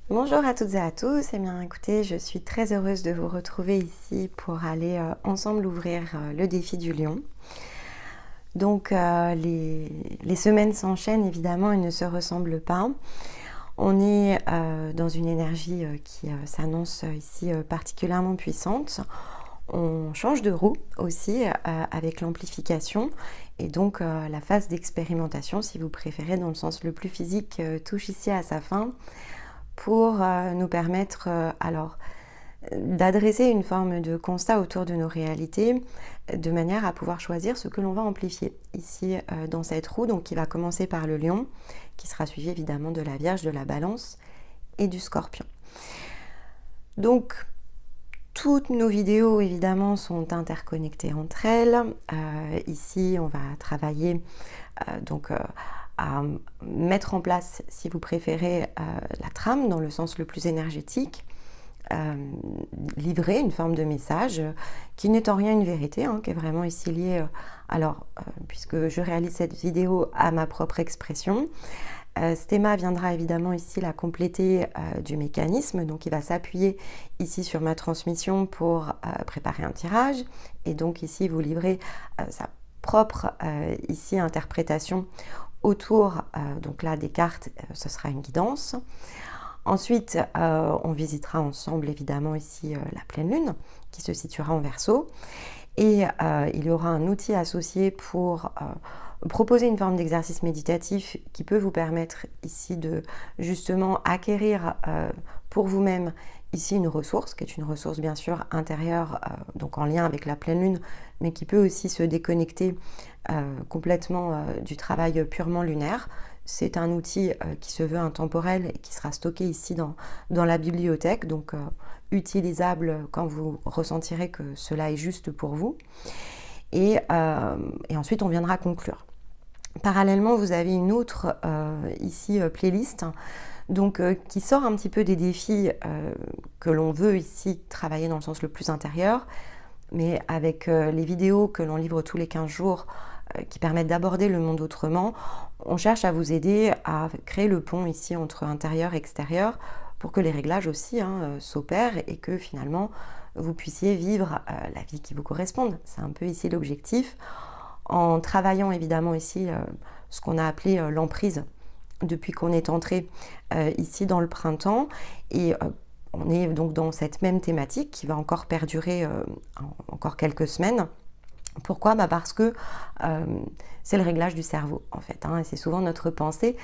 Bonjour à toutes et à tous. Eh bien, écoutez, je suis très heureuse de vous retrouver ici pour aller ensemble ouvrir le défi du lion. Donc, les semaines s'enchaînent évidemment et ne se ressemblent pas. On est dans une énergie qui s'annonce ici particulièrement puissante. On change de roue aussi avec l'amplification et donc la phase d'expérimentation, si vous préférez, dans le sens le plus physique, touche ici à sa fin pour nous permettre d'adresser une forme de constat autour de nos réalités de manière à pouvoir choisir ce que l'on va amplifier ici dans cette roue, donc qui va commencer par le lion, qui sera suivi évidemment de la Vierge, de la Balance et du Scorpion. Donc toutes nos vidéos évidemment sont interconnectées entre elles. Ici on va travailler à mettre en place, si vous préférez, la trame dans le sens le plus énergétique, livrer une forme de message qui n'est en rien une vérité, hein, qui est vraiment ici liée, puisque je réalise cette vidéo à ma propre expression. Ce thème viendra évidemment ici la compléter du mécanisme, donc il va s'appuyer ici sur ma transmission pour préparer un tirage et donc ici vous livrer sa propre ici interprétation autour donc là des cartes, ce sera une guidance. Ensuite, on visitera ensemble évidemment ici la pleine lune qui se situera en Verseau et il y aura un outil associé pour proposer une forme d'exercice méditatif qui peut vous permettre ici de justement acquérir pour vous-même ici une ressource, qui est une ressource bien sûr intérieure, donc en lien avec la pleine lune, mais qui peut aussi se déconnecter complètement du travail purement lunaire. C'est un outil qui se veut intemporel et qui sera stocké ici dans la bibliothèque, donc utilisable quand vous ressentirez que cela est juste pour vous. Et ensuite, on viendra conclure. Parallèlement, vous avez une autre ici playlist donc, qui sort un petit peu des défis que l'on veut ici travailler dans le sens le plus intérieur, mais avec les vidéos que l'on livre tous les 15 jours qui permettent d'aborder le monde autrement, on cherche à vous aider à créer le pont ici entre intérieur et extérieur pour que les réglages aussi s'opèrent et que finalement vous puissiez vivre la vie qui vous corresponde. C'est un peu ici l'objectif, en travaillant évidemment ici ce qu'on a appelé l'emprise depuis qu'on est entré ici dans le printemps et on est donc dans cette même thématique qui va encore perdurer encore quelques semaines. Pourquoi? Parce que c'est le réglage du cerveau en fait, hein, et c'est souvent notre pensée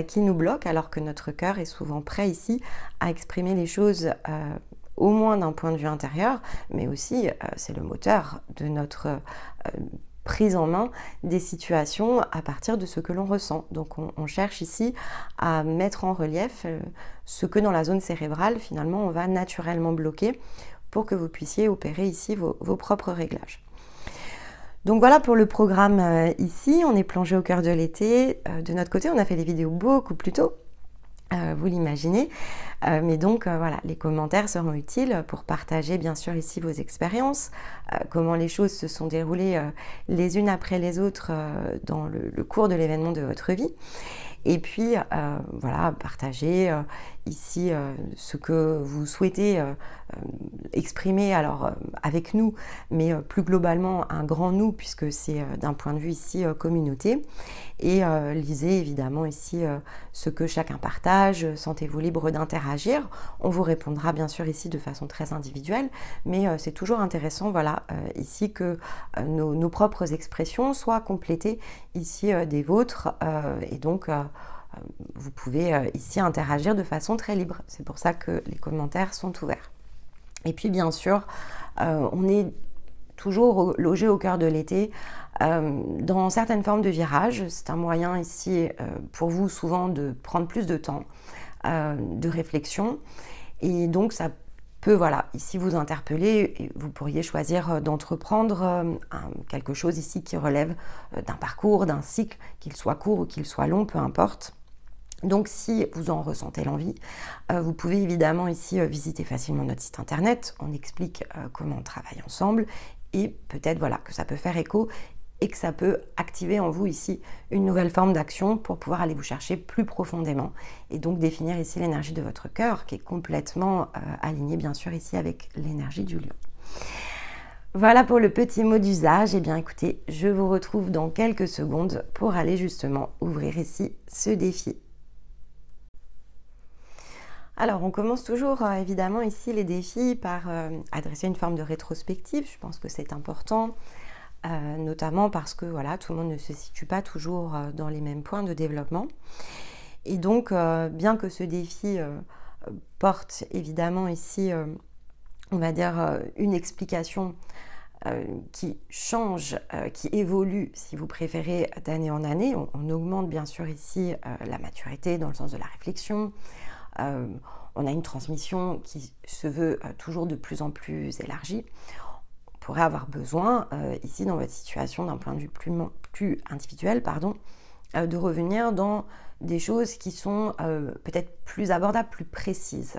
qui nous bloque alors que notre cœur est souvent prêt ici à exprimer les choses au moins d'un point de vue intérieur, mais aussi c'est le moteur de notre prise en main des situations à partir de ce que l'on ressent. Donc on cherche ici à mettre en relief ce que dans la zone cérébrale finalement on va naturellement bloquer pour que vous puissiez opérer ici vos propres réglages. Donc voilà pour le programme ici, on est plongé au cœur de l'été. De notre côté, on a fait des vidéos beaucoup plus tôt, vous l'imaginez. Mais donc voilà, les commentaires seront utiles pour partager bien sûr ici vos expériences, comment les choses se sont déroulées les unes après les autres dans le cours de l'événement de votre vie. Et puis voilà, partager ici ce que vous souhaitez exprimer alors avec nous, mais plus globalement un grand nous puisque c'est d'un point de vue ici communauté. Et lisez évidemment ici ce que chacun partage, sentez-vous libre d'interagir. On vous répondra bien sûr ici de façon très individuelle, mais c'est toujours intéressant voilà, ici que nos propres expressions soient complétées ici des vôtres et donc vous pouvez ici interagir de façon très libre. C'est pour ça que les commentaires sont ouverts. Et puis bien sûr, on est toujours logé au cœur de l'été dans certaines formes de virage. C'est un moyen ici pour vous souvent de prendre plus de temps de réflexion et donc ça peut voilà, ici vous interpeller et vous pourriez choisir d'entreprendre quelque chose ici qui relève d'un parcours, d'un cycle, qu'il soit court ou qu'il soit long, peu importe. Donc si vous en ressentez l'envie, vous pouvez évidemment ici visiter facilement notre site internet, on explique comment on travaille ensemble et peut-être voilà, que ça peut faire écho et que ça peut activer en vous ici une nouvelle forme d'action pour pouvoir aller vous chercher plus profondément et donc définir ici l'énergie de votre cœur qui est complètement alignée bien sûr ici avec l'énergie du lion. Voilà pour le petit mot d'usage. Eh bien écoutez, je vous retrouve dans quelques secondes pour aller justement ouvrir ici ce défi. Alors, on commence toujours évidemment ici les défis par adresser une forme de rétrospective. Je pense que c'est important, notamment parce que voilà, tout le monde ne se situe pas toujours dans les mêmes points de développement. Et donc, bien que ce défi porte évidemment ici, on va dire, une explication qui change, qui évolue, si vous préférez, d'année en année. On augmente bien sûr ici la maturité dans le sens de la réflexion. On a une transmission qui se veut toujours de plus en plus élargie. On pourrait avoir besoin, ici dans votre situation, d'un point de vue plus individuel, de revenir dans des choses qui sont peut-être plus abordables, plus précises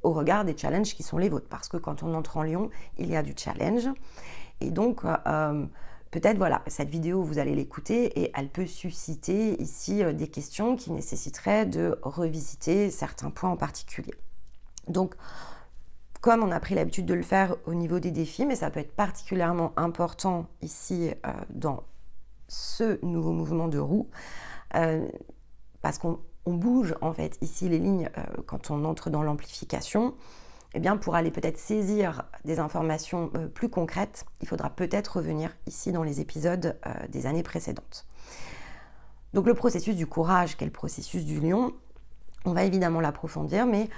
au regard des challenges qui sont les vôtres. Parce que quand on entre en Lion, il y a du challenge. Et donc, peut-être, voilà, cette vidéo, vous allez l'écouter et elle peut susciter ici des questions qui nécessiteraient de revisiter certains points en particulier. Donc, comme on a pris l'habitude de le faire au niveau des défis, mais ça peut être particulièrement important ici dans ce nouveau mouvement de roue, parce qu'on bouge en fait ici les lignes quand on entre dans l'amplification. Eh bien, pour aller peut-être saisir des informations plus concrètes, il faudra peut-être revenir ici dans les épisodes des années précédentes. Donc le processus du courage, qui est le processus du lion, on va évidemment l'approfondir, mais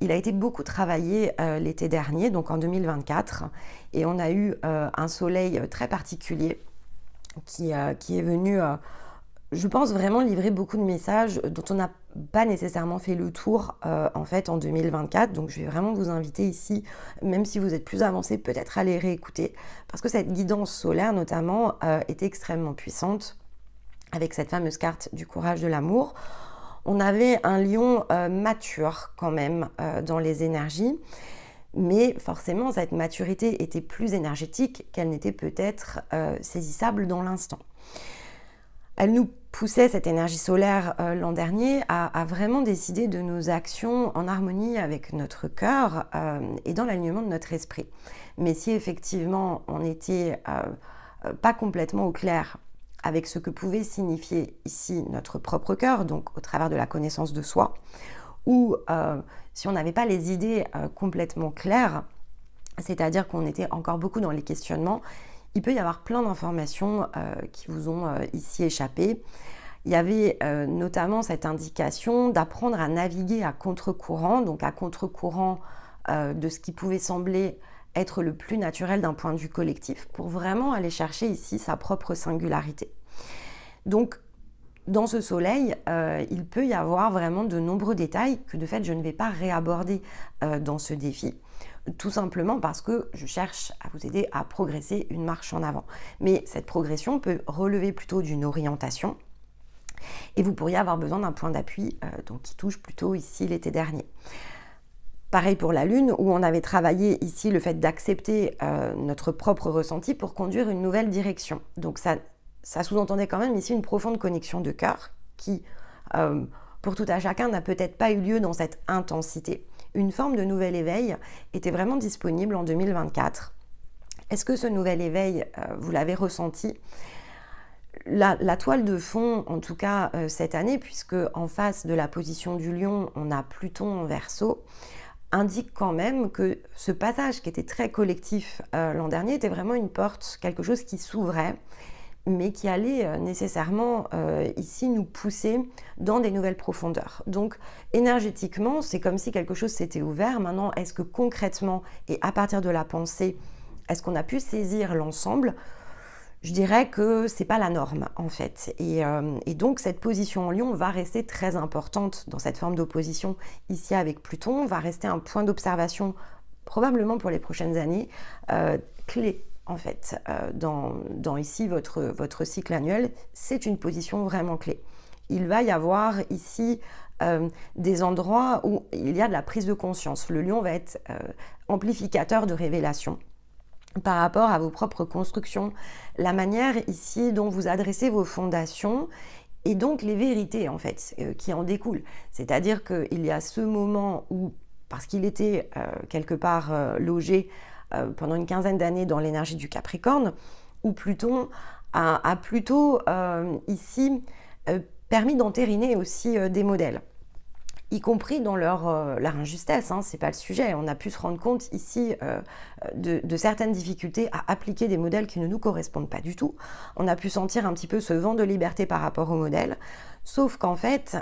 il a été beaucoup travaillé l'été dernier, donc en 2024, et on a eu un soleil très particulier qui est venu, je pense, vraiment livrer beaucoup de messages dont on n'a pas nécessairement fait le tour en fait en 2024. Donc je vais vraiment vous inviter ici, même si vous êtes plus avancé, peut-être à les réécouter, parce que cette guidance solaire notamment était extrêmement puissante avec cette fameuse carte du courage de l'amour. On avait un lion mature quand même dans les énergies, mais forcément cette maturité était plus énergétique qu'elle n'était peut-être saisissable dans l'instant. Elle nous poussait, cette énergie solaire l'an dernier, à vraiment décider de nos actions en harmonie avec notre cœur et dans l'alignement de notre esprit. Mais si effectivement on n'était pas complètement au clair avec ce que pouvait signifier ici notre propre cœur, donc au travers de la connaissance de soi, ou si on n'avait pas les idées complètement claires, c'est-à-dire qu'on était encore beaucoup dans les questionnements, il peut y avoir plein d'informations qui vous ont ici échappé. Il y avait notamment cette indication d'apprendre à naviguer à contre-courant, donc à contre-courant de ce qui pouvait sembler être le plus naturel d'un point de vue collectif, pour vraiment aller chercher ici sa propre singularité. Donc, dans ce soleil, il peut y avoir vraiment de nombreux détails que de fait je ne vais pas réaborder dans ce défi. Tout simplement parce que je cherche à vous aider à progresser une marche en avant. Mais cette progression peut relever plutôt d'une orientation et vous pourriez avoir besoin d'un point d'appui donc qui touche plutôt ici l'été dernier. Pareil pour la Lune, où on avait travaillé ici le fait d'accepter notre propre ressenti pour conduire une nouvelle direction. Donc ça sous-entendait quand même ici une profonde connexion de cœur qui, pour tout à chacun, n'a peut-être pas eu lieu dans cette intensité. Une forme de nouvel éveil était vraiment disponible en 2024. Est-ce que ce nouvel éveil, vous l'avez ressenti ? La toile de fond, en tout cas cette année, puisque en face de la position du lion, on a Pluton en Verseau, indique quand même que ce passage qui était très collectif l'an dernier était vraiment une porte, quelque chose qui s'ouvrait, mais qui allait nécessairement ici nous pousser dans des nouvelles profondeurs. Donc énergétiquement, c'est comme si quelque chose s'était ouvert. Maintenant, est-ce que concrètement, et à partir de la pensée, est-ce qu'on a pu saisir l'ensemble ? Je dirais que c'est pas la norme en fait. Et donc cette position en Lion va rester très importante dans cette forme d'opposition ici avec Pluton, va rester un point d'observation probablement pour les prochaines années, clé en fait, dans ici votre cycle annuel. C'est une position vraiment clé. Il va y avoir ici des endroits où il y a de la prise de conscience. Le lion va être amplificateur de révélation. par rapport à vos propres constructions, la manière ici dont vous adressez vos fondations et donc les vérités en fait qui en découlent. C'est-à-dire qu'il y a ce moment où, parce qu'il était quelque part logé pendant une quinzaine d'années dans l'énergie du Capricorne, où Pluton a plutôt ici permis d'entériner aussi des modèles, y compris dans leur injustesse, hein, c'est pas le sujet. On a pu se rendre compte ici de certaines difficultés à appliquer des modèles qui ne nous correspondent pas du tout. On a pu sentir un petit peu ce vent de liberté par rapport au modèle, sauf qu'en fait,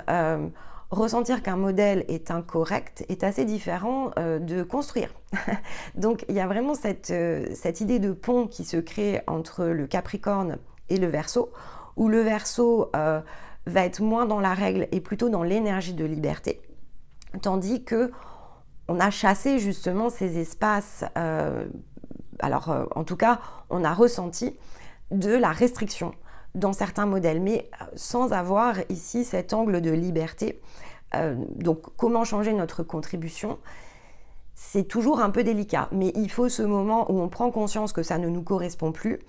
ressentir qu'un modèle est incorrect est assez différent de construire. Donc il y a vraiment cette idée de pont qui se crée entre le Capricorne et le Verseau, où le Verseau va être moins dans la règle et plutôt dans l'énergie de liberté, tandis que on a chassé justement ces espaces, en tout cas on a ressenti de la restriction dans certains modèles, mais sans avoir ici cet angle de liberté. Donc comment changer notre contribution? C'est toujours un peu délicat, mais il faut ce moment où on prend conscience que ça ne nous correspond plus.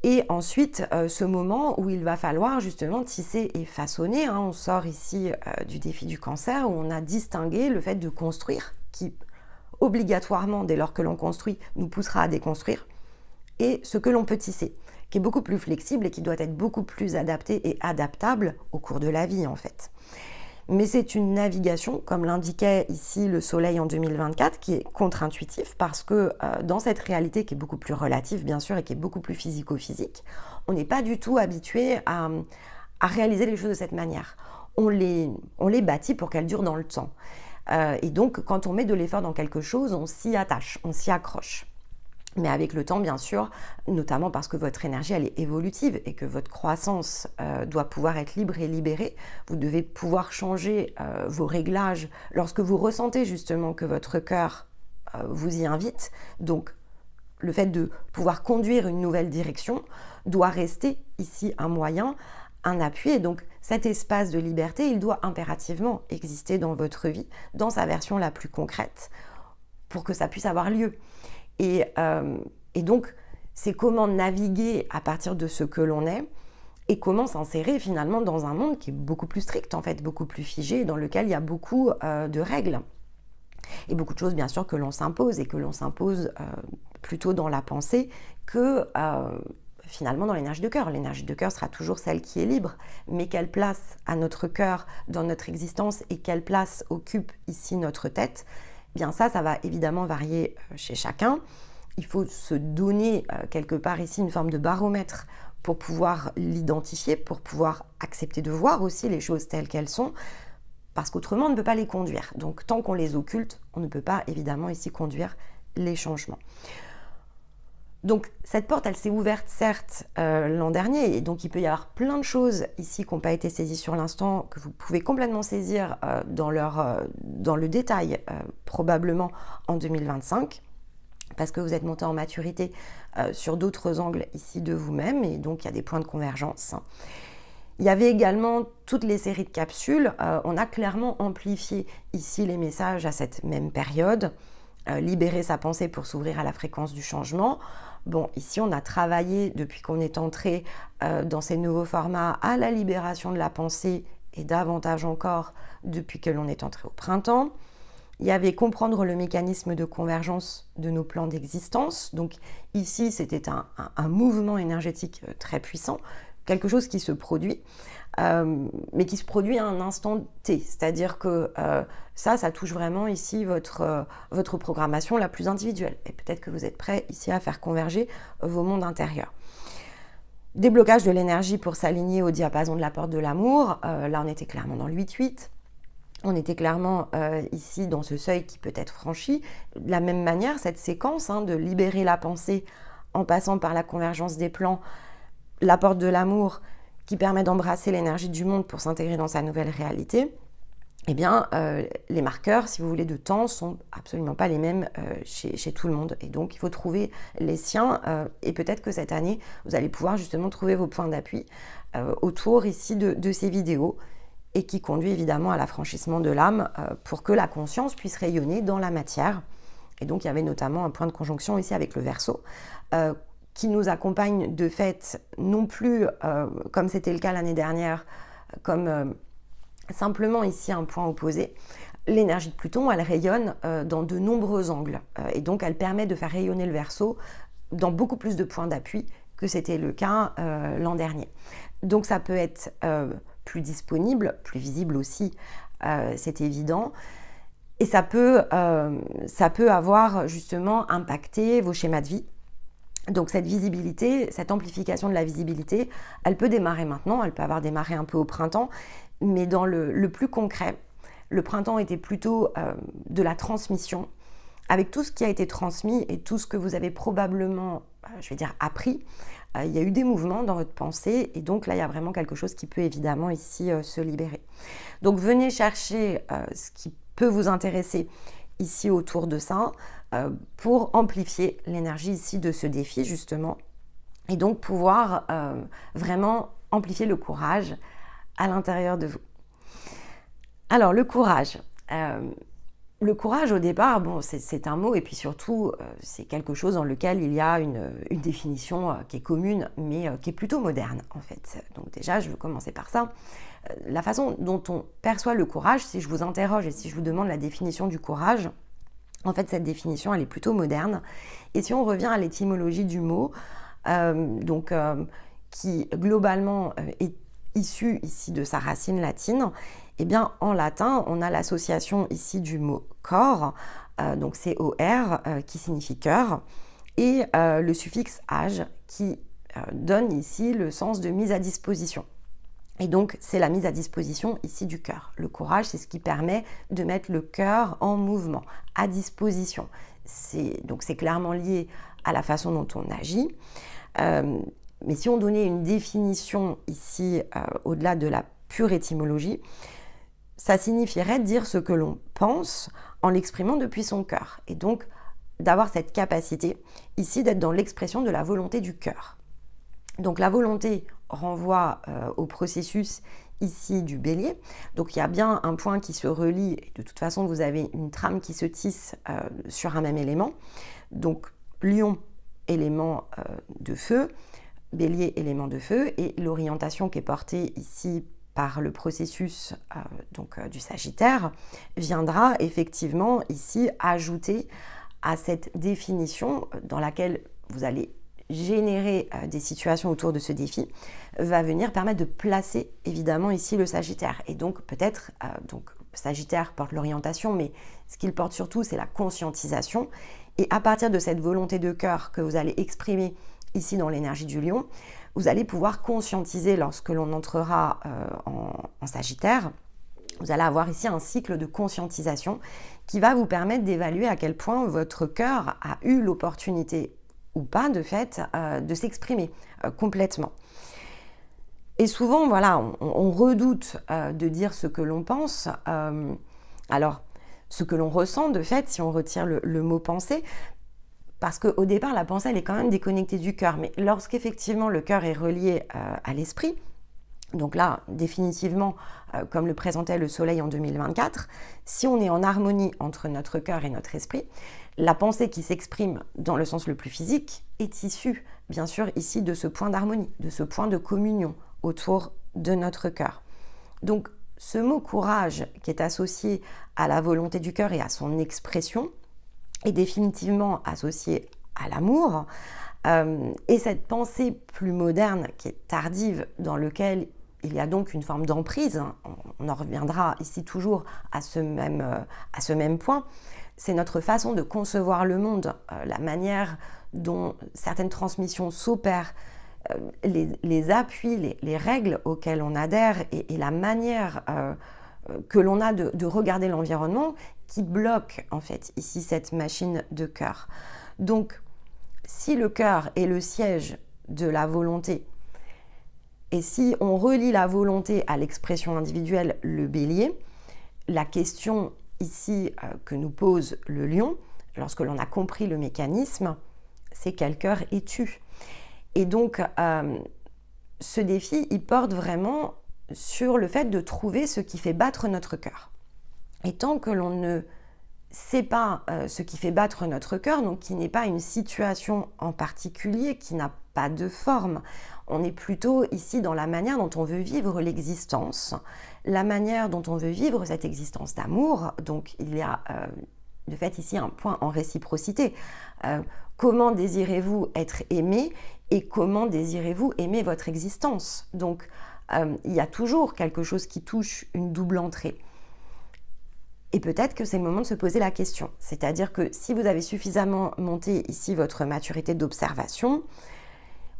Et ensuite, ce moment où il va falloir justement tisser et façonner. Hein. On sort ici du défi du Cancer, où on a distingué le fait de construire, qui obligatoirement, dès lors que l'on construit, nous poussera à déconstruire, et ce que l'on peut tisser, qui est beaucoup plus flexible et qui doit être beaucoup plus adapté et adaptable au cours de la vie en fait. Mais c'est une navigation, comme l'indiquait ici le Soleil en 2024, qui est contre-intuitif parce que dans cette réalité qui est beaucoup plus relative, bien sûr, et qui est beaucoup plus physico-physique, on n'est pas du tout habitué à réaliser les choses de cette manière. On les bâtit pour qu'elles durent dans le temps. Et donc, quand on met de l'effort dans quelque chose, on s'y attache, on s'y accroche. Mais avec le temps, bien sûr, notamment parce que votre énergie, elle est évolutive et que votre croissance doit pouvoir être libre et libérée, vous devez pouvoir changer vos réglages lorsque vous ressentez justement que votre cœur vous y invite. Donc, le fait de pouvoir conduire une nouvelle direction doit rester ici un moyen, un appui. Et donc, cet espace de liberté, il doit impérativement exister dans votre vie, dans sa version la plus concrète, pour que ça puisse avoir lieu. Et donc, c'est comment naviguer à partir de ce que l'on est et comment s'insérer finalement dans un monde qui est beaucoup plus strict, en fait, beaucoup plus figé, dans lequel il y a beaucoup de règles. Et beaucoup de choses, bien sûr, que l'on s'impose et que l'on s'impose plutôt dans la pensée que finalement dans l'énergie de cœur. L'énergie de cœur sera toujours celle qui est libre, mais quelle place a notre cœur dans notre existence et quelle place occupe ici notre tête? Bien ça va évidemment varier chez chacun. Il faut se donner quelque part ici une forme de baromètre pour pouvoir l'identifier, pour pouvoir accepter de voir aussi les choses telles qu'elles sont, parce qu'autrement on ne peut pas les conduire. Donc tant qu'on les occulte, on ne peut pas évidemment ici conduire les changements. Donc cette porte, elle s'est ouverte certes l'an dernier, et donc il peut y avoir plein de choses ici qui n'ont pas été saisies sur l'instant, que vous pouvez complètement saisir dans le détail, probablement en 2025, parce que vous êtes monté en maturité sur d'autres angles ici de vous-même, et donc il y a des points de convergence. Il y avait également toutes les séries de capsules, on a clairement amplifié ici les messages à cette même période, libérer sa pensée pour s'ouvrir à la fréquence du changement. Bon, ici, on a travaillé depuis qu'on est entré dans ces nouveaux formats à la libération de la pensée et davantage encore depuis que l'on est entré au printemps. Il y avait comprendre le mécanisme de convergence de nos plans d'existence. Donc ici, c'était un mouvement énergétique très puissant, quelque chose qui se produit, mais qui se produit à un instant T. C'est-à-dire que ça touche vraiment ici votre programmation la plus individuelle. Et peut-être que vous êtes prêts ici à faire converger vos mondes intérieurs. Déblocage de l'énergie pour s'aligner au diapason de la porte de l'amour. Là, on était clairement dans le 8-8. On était clairement ici dans ce seuil qui peut être franchi. De la même manière, cette séquence de libérer la pensée en passant par la convergence des plans, la porte de l'amour qui permet d'embrasser l'énergie du monde pour s'intégrer dans sa nouvelle réalité, eh bien, les marqueurs, si vous voulez, de temps sont absolument pas les mêmes chez tout le monde. Et donc, il faut trouver les siens. Et peut-être que cette année, vous allez pouvoir justement trouver vos points d'appui autour ici de ces vidéos et qui conduit évidemment à l'affranchissement de l'âme pour que la conscience puisse rayonner dans la matière Et donc il y avait notamment un point de conjonction ici avec le Verseau, qui nous accompagne de fait, non plus comme c'était le cas l'année dernière, comme simplement ici un point opposé. L'énergie de Pluton, elle rayonne dans de nombreux angles, et donc elle permet de faire rayonner le Verseau dans beaucoup plus de points d'appui que c'était le cas l'an dernier. Donc ça peut être plus disponible, plus visible aussi, c'est évident. Et ça peut avoir justement impacté vos schémas de vie. Donc cette visibilité, cette amplification de la visibilité, elle peut démarrer maintenant, elle peut avoir démarré un peu au printemps, mais dans le plus concret, le printemps était plutôt de la transmission, avec tout ce qui a été transmis et tout ce que vous avez probablement, je vais dire, appris. Il y a eu des mouvements dans votre pensée et donc là, il y a vraiment quelque chose qui peut évidemment ici se libérer. Donc venez chercher ce qui peut vous intéresser ici autour de ça pour amplifier l'énergie ici de ce défi justement et donc pouvoir vraiment amplifier le courage à l'intérieur de vous. Alors le courage. Le courage au départ, bon, c'est un mot et puis surtout c'est quelque chose dans lequel il y a une définition qui est commune mais qui est plutôt moderne en fait. Donc déjà je veux commencer par ça. La façon dont on perçoit le courage, si je vous interroge et si je vous demande la définition du courage, en fait cette définition elle est plutôt moderne. Et si on revient à l'étymologie du mot, qui globalement est issu ici de sa racine latine, eh bien en latin on a l'association ici du mot corps, donc C-O-R, qui signifie cœur, et le suffixe age qui donne ici le sens de mise à disposition. Et donc, c'est la mise à disposition ici du cœur. Le courage, c'est ce qui permet de mettre le cœur en mouvement, à disposition. Donc, c'est clairement lié à la façon dont on agit. Mais si on donnait une définition ici, au-delà de la pure étymologie, ça signifierait dire ce que l'on pense en l'exprimant depuis son cœur. Et donc, d'avoir cette capacité ici d'être dans l'expression de la volonté du cœur. Donc la volonté renvoie au processus ici du bélier. Donc il y a bien un point qui se relie. Et de toute façon, vous avez une trame qui se tisse sur un même élément. Donc lion, élément de feu, bélier, élément de feu. Et l'orientation qui est portée ici par le processus du Sagittaire viendra effectivement ici ajouter à cette définition dans laquelle vous allez générer des situations autour de ce défi, va venir permettre de placer évidemment ici le Sagittaire. Et donc peut-être, Sagittaire porte l'orientation, mais ce qu'il porte surtout, c'est la conscientisation. Et à partir de cette volonté de cœur que vous allez exprimer ici dans l'énergie du lion, vous allez pouvoir conscientiser lorsque l'on entrera en Sagittaire. Vous allez avoir ici un cycle de conscientisation qui va vous permettre d'évaluer à quel point votre cœur a eu l'opportunité ou pas de fait de s'exprimer complètement. Et souvent, voilà, on redoute de dire ce que l'on pense. Alors, ce que l'on ressent de fait, si on retire le mot penser, parce qu'au départ, la pensée, elle est quand même déconnectée du cœur. Mais lorsqu'effectivement le cœur est relié à l'esprit, donc là, définitivement, comme le présentait le Soleil en 2024, si on est en harmonie entre notre cœur et notre esprit, la pensée qui s'exprime dans le sens le plus physique est issue, bien sûr, ici de ce point d'harmonie, de ce point de communion autour de notre cœur. Donc, ce mot courage qui est associé à la volonté du cœur et à son expression est définitivement associé à l'amour. Et cette pensée plus moderne qui est tardive, dans laquelle il y a donc une forme d'emprise, on en reviendra ici toujours à ce même point, c'est notre façon de concevoir le monde, la manière dont certaines transmissions s'opèrent, les appuis, les règles auxquelles on adhère et la manière que l'on a de regarder l'environnement qui bloque en fait ici cette machine de cœur. Donc, si le cœur est le siège de la volonté, et si on relie la volonté à l'expression individuelle, le bélier, la question ici que nous pose le lion, lorsque l'on a compris le mécanisme, c'est quel cœur es-tu? Et donc, ce défi, il porte vraiment sur le fait de trouver ce qui fait battre notre cœur. Et tant que l'on ne c'est pas ce qui fait battre notre cœur, donc qui n'est pas une situation en particulier, qui n'a pas de forme. On est plutôt ici dans la manière dont on veut vivre l'existence, la manière dont on veut vivre cette existence d'amour. Donc il y a de fait ici un point en réciprocité. Comment désirez-vous être aimé et comment désirez-vous aimer votre existence? Donc il y a toujours quelque chose qui touche une double entrée. Et peut-être que c'est le moment de se poser la question. C'est-à-dire que si vous avez suffisamment monté ici votre maturité d'observation,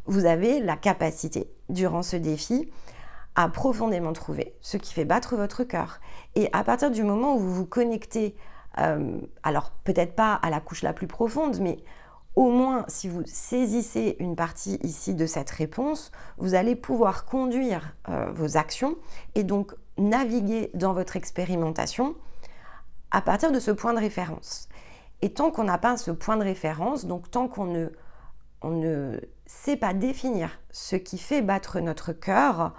vous avez la capacité, durant ce défi, à profondément trouver ce qui fait battre votre cœur. Et à partir du moment où vous vous connectez, alors peut-être pas à la couche la plus profonde, mais au moins si vous saisissez une partie ici de cette réponse, vous allez pouvoir conduire vos actions et donc naviguer dans votre expérimentation à partir de ce point de référence. Et tant qu'on n'a pas ce point de référence, donc tant qu'on ne sait pas définir ce qui fait battre notre cœur,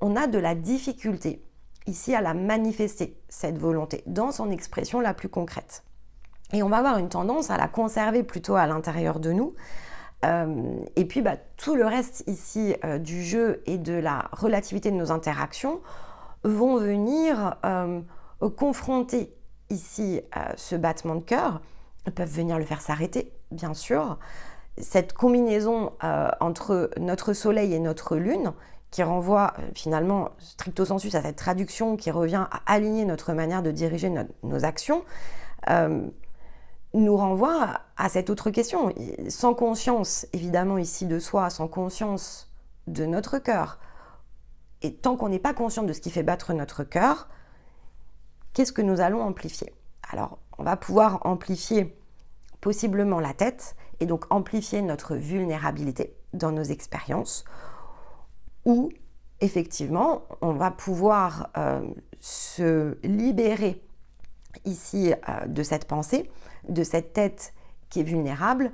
on a de la difficulté ici à la manifester, cette volonté, dans son expression la plus concrète. Et on va avoir une tendance à la conserver plutôt à l'intérieur de nous. Et puis tout le reste ici du jeu et de la relativité de nos interactions vont venir confronter ici ce battement de cœur. Elles peuvent venir le faire s'arrêter, bien sûr. Cette combinaison entre notre soleil et notre lune, qui renvoie finalement stricto sensu à cette traduction qui revient à aligner notre manière de diriger nos actions, nous renvoie à cette autre question. Sans conscience, évidemment, ici de soi, sans conscience de notre cœur, et tant qu'on n'est pas conscient de ce qui fait battre notre cœur, qu'est-ce que nous allons amplifier? Alors, on va pouvoir amplifier possiblement la tête, et donc amplifier notre vulnérabilité dans nos expériences, ou effectivement, on va pouvoir se libérer ici de cette pensée, de cette tête qui est vulnérable,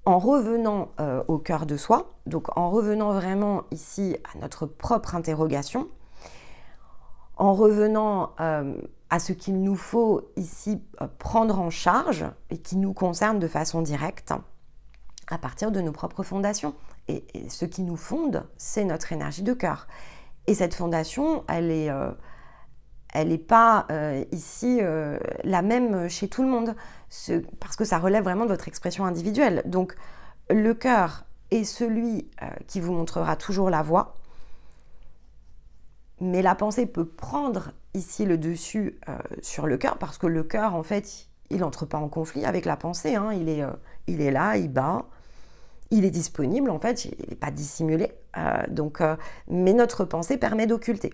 en revenant au cœur de soi, donc en revenant vraiment ici à notre propre interrogation, en revenant à ce qu'il nous faut ici prendre en charge et qui nous concerne de façon directe à partir de nos propres fondations. Et ce qui nous fonde, c'est notre énergie de cœur. Et cette fondation, elle n'est pas ici la même chez tout le monde, parce que ça relève vraiment de votre expression individuelle. Donc le cœur est celui qui vous montrera toujours la voie, mais la pensée peut prendre ici le dessus sur le cœur, parce que le cœur, en fait, il n'entre pas en conflit avec la pensée, hein. Il est là, il bat, il est disponible, en fait, il n'est pas dissimulé. Mais notre pensée permet d'occulter.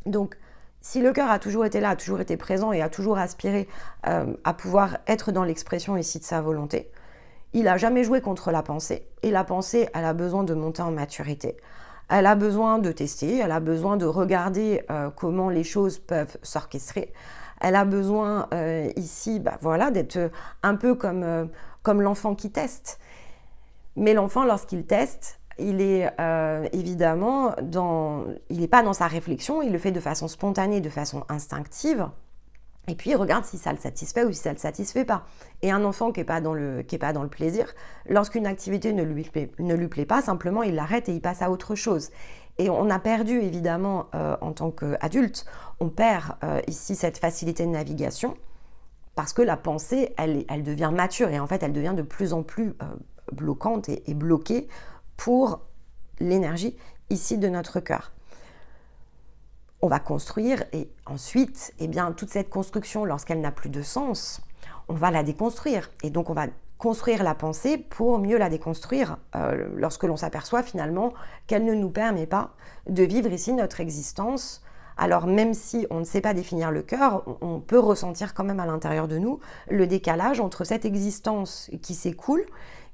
Donc, si le cœur a toujours été là, a toujours été présent et a toujours aspiré à pouvoir être dans l'expression ici de sa volonté, il n'a jamais joué contre la pensée. Et la pensée, elle a besoin de monter en maturité. Elle a besoin de tester, elle a besoin de regarder comment les choses peuvent s'orchestrer. Elle a besoin ici d'être un peu comme l'enfant qui teste. Mais l'enfant, lorsqu'il teste, il est évidemment il n'est pas dans sa réflexion, il le fait de façon spontanée, de façon instinctive. Et puis il regarde si ça le satisfait ou si ça ne le satisfait pas. Et un enfant qui n'est pas dans le plaisir, lorsqu'une activité ne lui plaît pas, simplement il l'arrête et il passe à autre chose. Et on a perdu évidemment en tant qu'adulte, on perd ici cette facilité de navigation parce que la pensée, elle devient mature et en fait elle devient de plus en plus bloquante et bloquée pour l'énergie ici de notre cœur. On va construire et ensuite, toute cette construction, lorsqu'elle n'a plus de sens, on va la déconstruire. Et donc, on va construire la pensée pour mieux la déconstruire lorsque l'on s'aperçoit finalement qu'elle ne nous permet pas de vivre ici notre existence. Alors, même si on ne sait pas définir le cœur, on peut ressentir quand même à l'intérieur de nous le décalage entre cette existence qui s'écoule,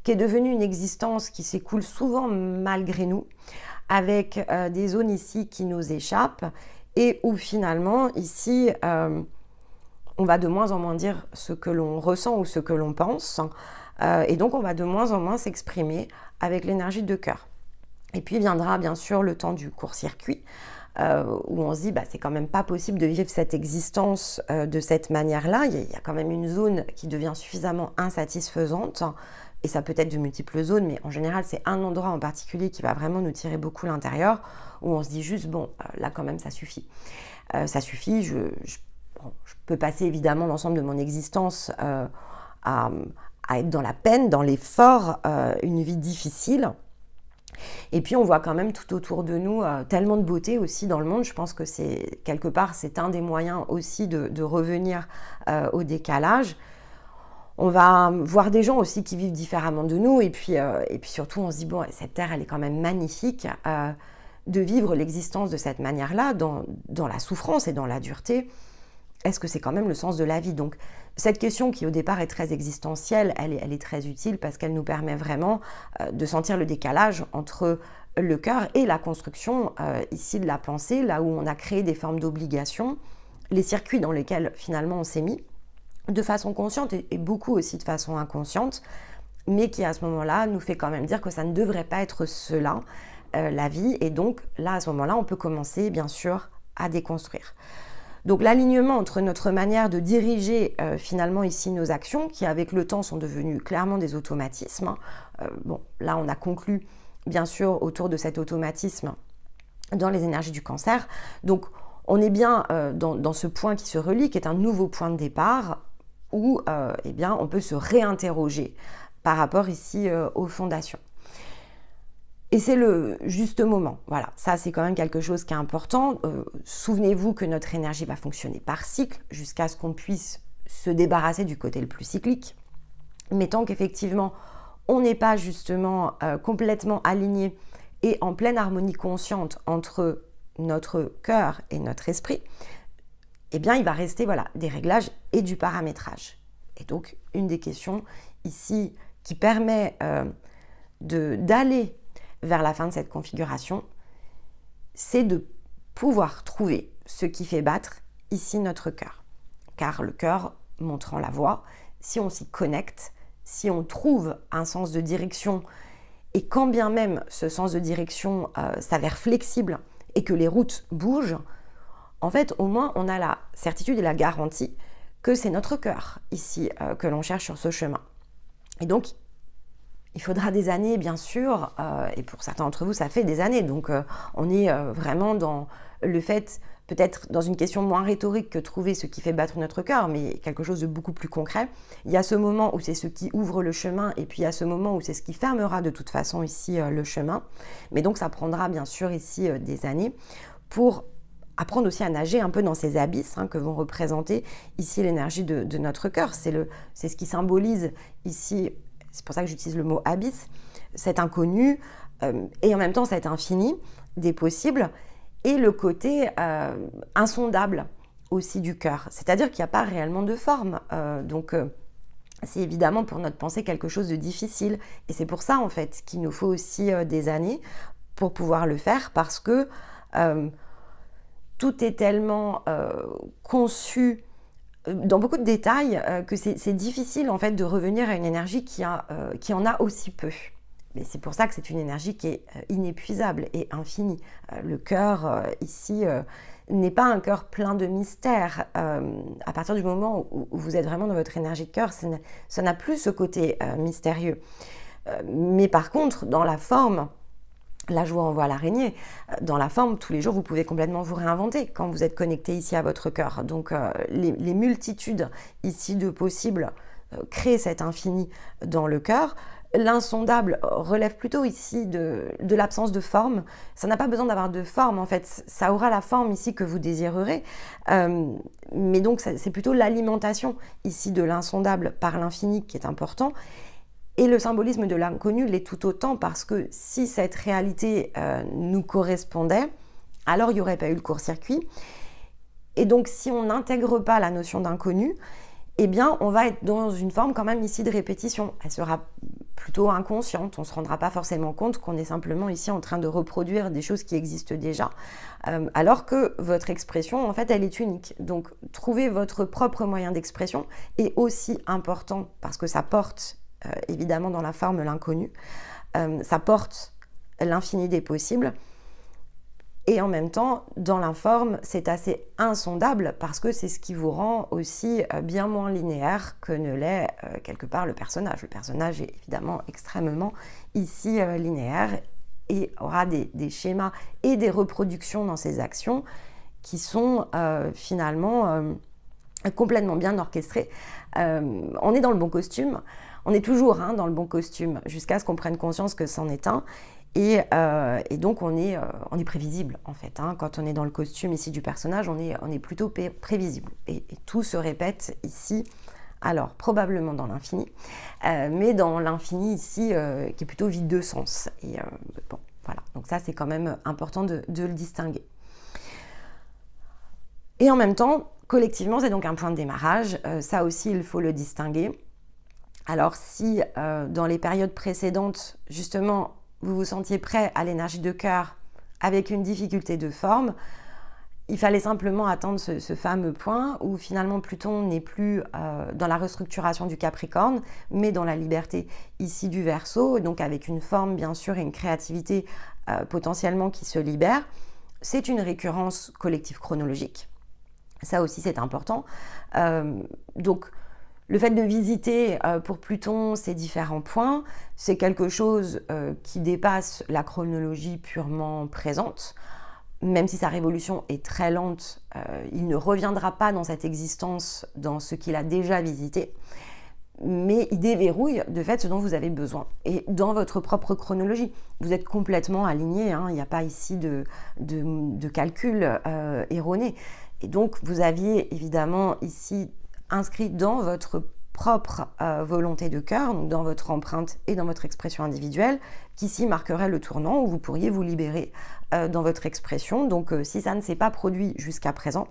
qui est devenue une existence qui s'écoule souvent malgré nous, avec des zones ici qui nous échappent, et où finalement, ici, on va de moins en moins dire ce que l'on ressent ou ce que l'on pense, et donc on va de moins en moins s'exprimer avec l'énergie de cœur. Et puis viendra bien sûr le temps du court-circuit, où on se dit c'est quand même pas possible de vivre cette existence de cette manière-là. Il y a quand même une zone qui devient suffisamment insatisfaisante, et ça peut être de multiples zones, mais en général c'est un endroit en particulier qui va vraiment nous tirer beaucoup l'intérieur, où on se dit juste là quand même ça suffit. Ça suffit, je peux passer évidemment l'ensemble de mon existence à être dans la peine, dans l'effort, une vie difficile. Et puis on voit quand même tout autour de nous tellement de beauté aussi dans le monde. Je pense que quelque part c'est un des moyens aussi de revenir au décalage. On va voir des gens aussi qui vivent différemment de nous, et puis surtout on se dit cette terre elle est quand même magnifique. De vivre l'existence de cette manière-là, dans la souffrance et dans la dureté, est-ce que c'est quand même le sens de la vie? Donc cette question qui au départ est très existentielle, elle est très utile parce qu'elle nous permet vraiment de sentir le décalage entre le cœur et la construction ici de la pensée, là où on a créé des formes d'obligation, les circuits dans lesquels finalement on s'est mis, de façon consciente et beaucoup aussi de façon inconsciente, mais qui à ce moment-là nous fait quand même dire que ça ne devrait pas être cela, la vie. Et donc là, à ce moment-là, on peut commencer bien sûr à déconstruire. Donc l'alignement entre notre manière de diriger finalement ici nos actions, qui avec le temps sont devenus clairement des automatismes. Là on a conclu bien sûr autour de cet automatisme dans les énergies du cancer. Donc on est bien dans ce point qui se relie, qui est un nouveau point de départ, où on peut se réinterroger par rapport ici aux fondations. Et c'est le juste moment. Voilà, ça c'est quand même quelque chose qui est important. Souvenez-vous que notre énergie va fonctionner par cycle jusqu'à ce qu'on puisse se débarrasser du côté le plus cyclique. Mais tant qu'effectivement on n'est pas justement complètement aligné et en pleine harmonie consciente entre notre cœur et notre esprit, il va rester des réglages et du paramétrage. Et donc une des questions ici qui permet d'aller vers la fin de cette configuration, c'est de pouvoir trouver ce qui fait battre ici notre cœur. Car le cœur montrant la voie, si on s'y connecte, si on trouve un sens de direction, et quand bien même ce sens de direction s'avère flexible et que les routes bougent, en fait au moins on a la certitude et la garantie que c'est notre cœur ici que l'on cherche sur ce chemin. Et donc il faudra des années, bien sûr, et pour certains d'entre vous, ça fait des années. Donc, on est vraiment dans le fait, peut-être dans une question moins rhétorique que trouver ce qui fait battre notre cœur, mais quelque chose de beaucoup plus concret. Il y a ce moment où c'est ce qui ouvre le chemin, et puis il y a ce moment où c'est ce qui fermera de toute façon ici le chemin. Mais donc, ça prendra bien sûr ici des années pour apprendre aussi à nager un peu dans ces abysses que vont représenter ici l'énergie de notre cœur. C'est ce qui symbolise ici. C'est pour ça que j'utilise le mot abysse, cet inconnu et en même temps cet infini des possibles et le côté insondable aussi du cœur. C'est-à-dire qu'il n'y a pas réellement de forme. Donc c'est évidemment pour notre pensée quelque chose de difficile. Et c'est pour ça en fait qu'il nous faut aussi des années pour pouvoir le faire, parce que tout est tellement conçu dans beaucoup de détails que c'est difficile en fait de revenir à une énergie qui en a aussi peu. Mais c'est pour ça que c'est une énergie qui est inépuisable et infinie. Le cœur ici n'est pas un cœur plein de mystères. À partir du moment où vous êtes vraiment dans votre énergie de cœur, ça n'a plus ce côté mystérieux. Mais par contre, dans la forme, là, je vous renvoie à l'araignée. Dans la forme, tous les jours, vous pouvez complètement vous réinventer quand vous êtes connecté ici à votre cœur. Donc, les multitudes ici de possibles créent cet infini dans le cœur. L'insondable relève plutôt ici de l'absence de forme. Ça n'a pas besoin d'avoir de forme, en fait. Ça aura la forme ici que vous désirerez. Mais donc, c'est plutôt l'alimentation ici de l'insondable par l'infini qui est important. Et le symbolisme de l'inconnu l'est tout autant, parce que si cette réalité nous correspondait, alors il n'y aurait pas eu le court-circuit. Et donc si on n'intègre pas la notion d'inconnu, eh bien on va être dans une forme quand même ici de répétition. Elle sera plutôt inconsciente, on ne se rendra pas forcément compte qu'on est simplement ici en train de reproduire des choses qui existent déjà, alors que votre expression, en fait, elle est unique. Donc trouver votre propre moyen d'expression est aussi important, parce que ça porte évidemment dans la forme l'inconnu, ça porte l'infini des possibles, Et en même temps, dans l'informe, c'est assez insondable parce que c'est ce qui vous rend aussi bien moins linéaire que ne l'est quelque part le personnage. Le personnage est évidemment extrêmement ici linéaire et aura des schémas et des reproductions dans ses actions qui sont finalement complètement bien orchestrés. On est dans le bon costume, on est toujours dans le bon costume jusqu'à ce qu'on prenne conscience que c'en est un. Et donc on est prévisible en fait. Quand on est dans le costume ici du personnage, on est plutôt prévisible. Et tout se répète ici, alors probablement dans l'infini, mais dans l'infini ici qui est plutôt vide de sens. Et bon, voilà, donc ça c'est quand même important de le distinguer. Et en même temps, collectivement, c'est donc un point de démarrage. Ça aussi, il faut le distinguer. Alors si dans les périodes précédentes, justement, vous vous sentiez prêt à l'énergie de cœur avec une difficulté de forme, il fallait simplement attendre ce fameux point où finalement Pluton n'est plus dans la restructuration du Capricorne, mais dans la liberté ici du Verseau, donc avec une forme bien sûr et une créativité potentiellement qui se libère. C'est une récurrence collective chronologique. Ça aussi c'est important. Donc le fait de visiter pour Pluton ces différents points, c'est quelque chose qui dépasse la chronologie purement présente. Même si sa révolution est très lente, il ne reviendra pas dans cette existence, dans ce qu'il a déjà visité, mais il déverrouille de fait ce dont vous avez besoin. Et dans votre propre chronologie, vous êtes complètement aligné, il n'y a pas ici de calcul erroné. Et donc vous aviez évidemment ici inscrit dans votre propre volonté de cœur, donc dans votre empreinte et dans votre expression individuelle, qu'ici marquerait le tournant où vous pourriez vous libérer dans votre expression. Donc si ça ne s'est pas produit jusqu'à présent,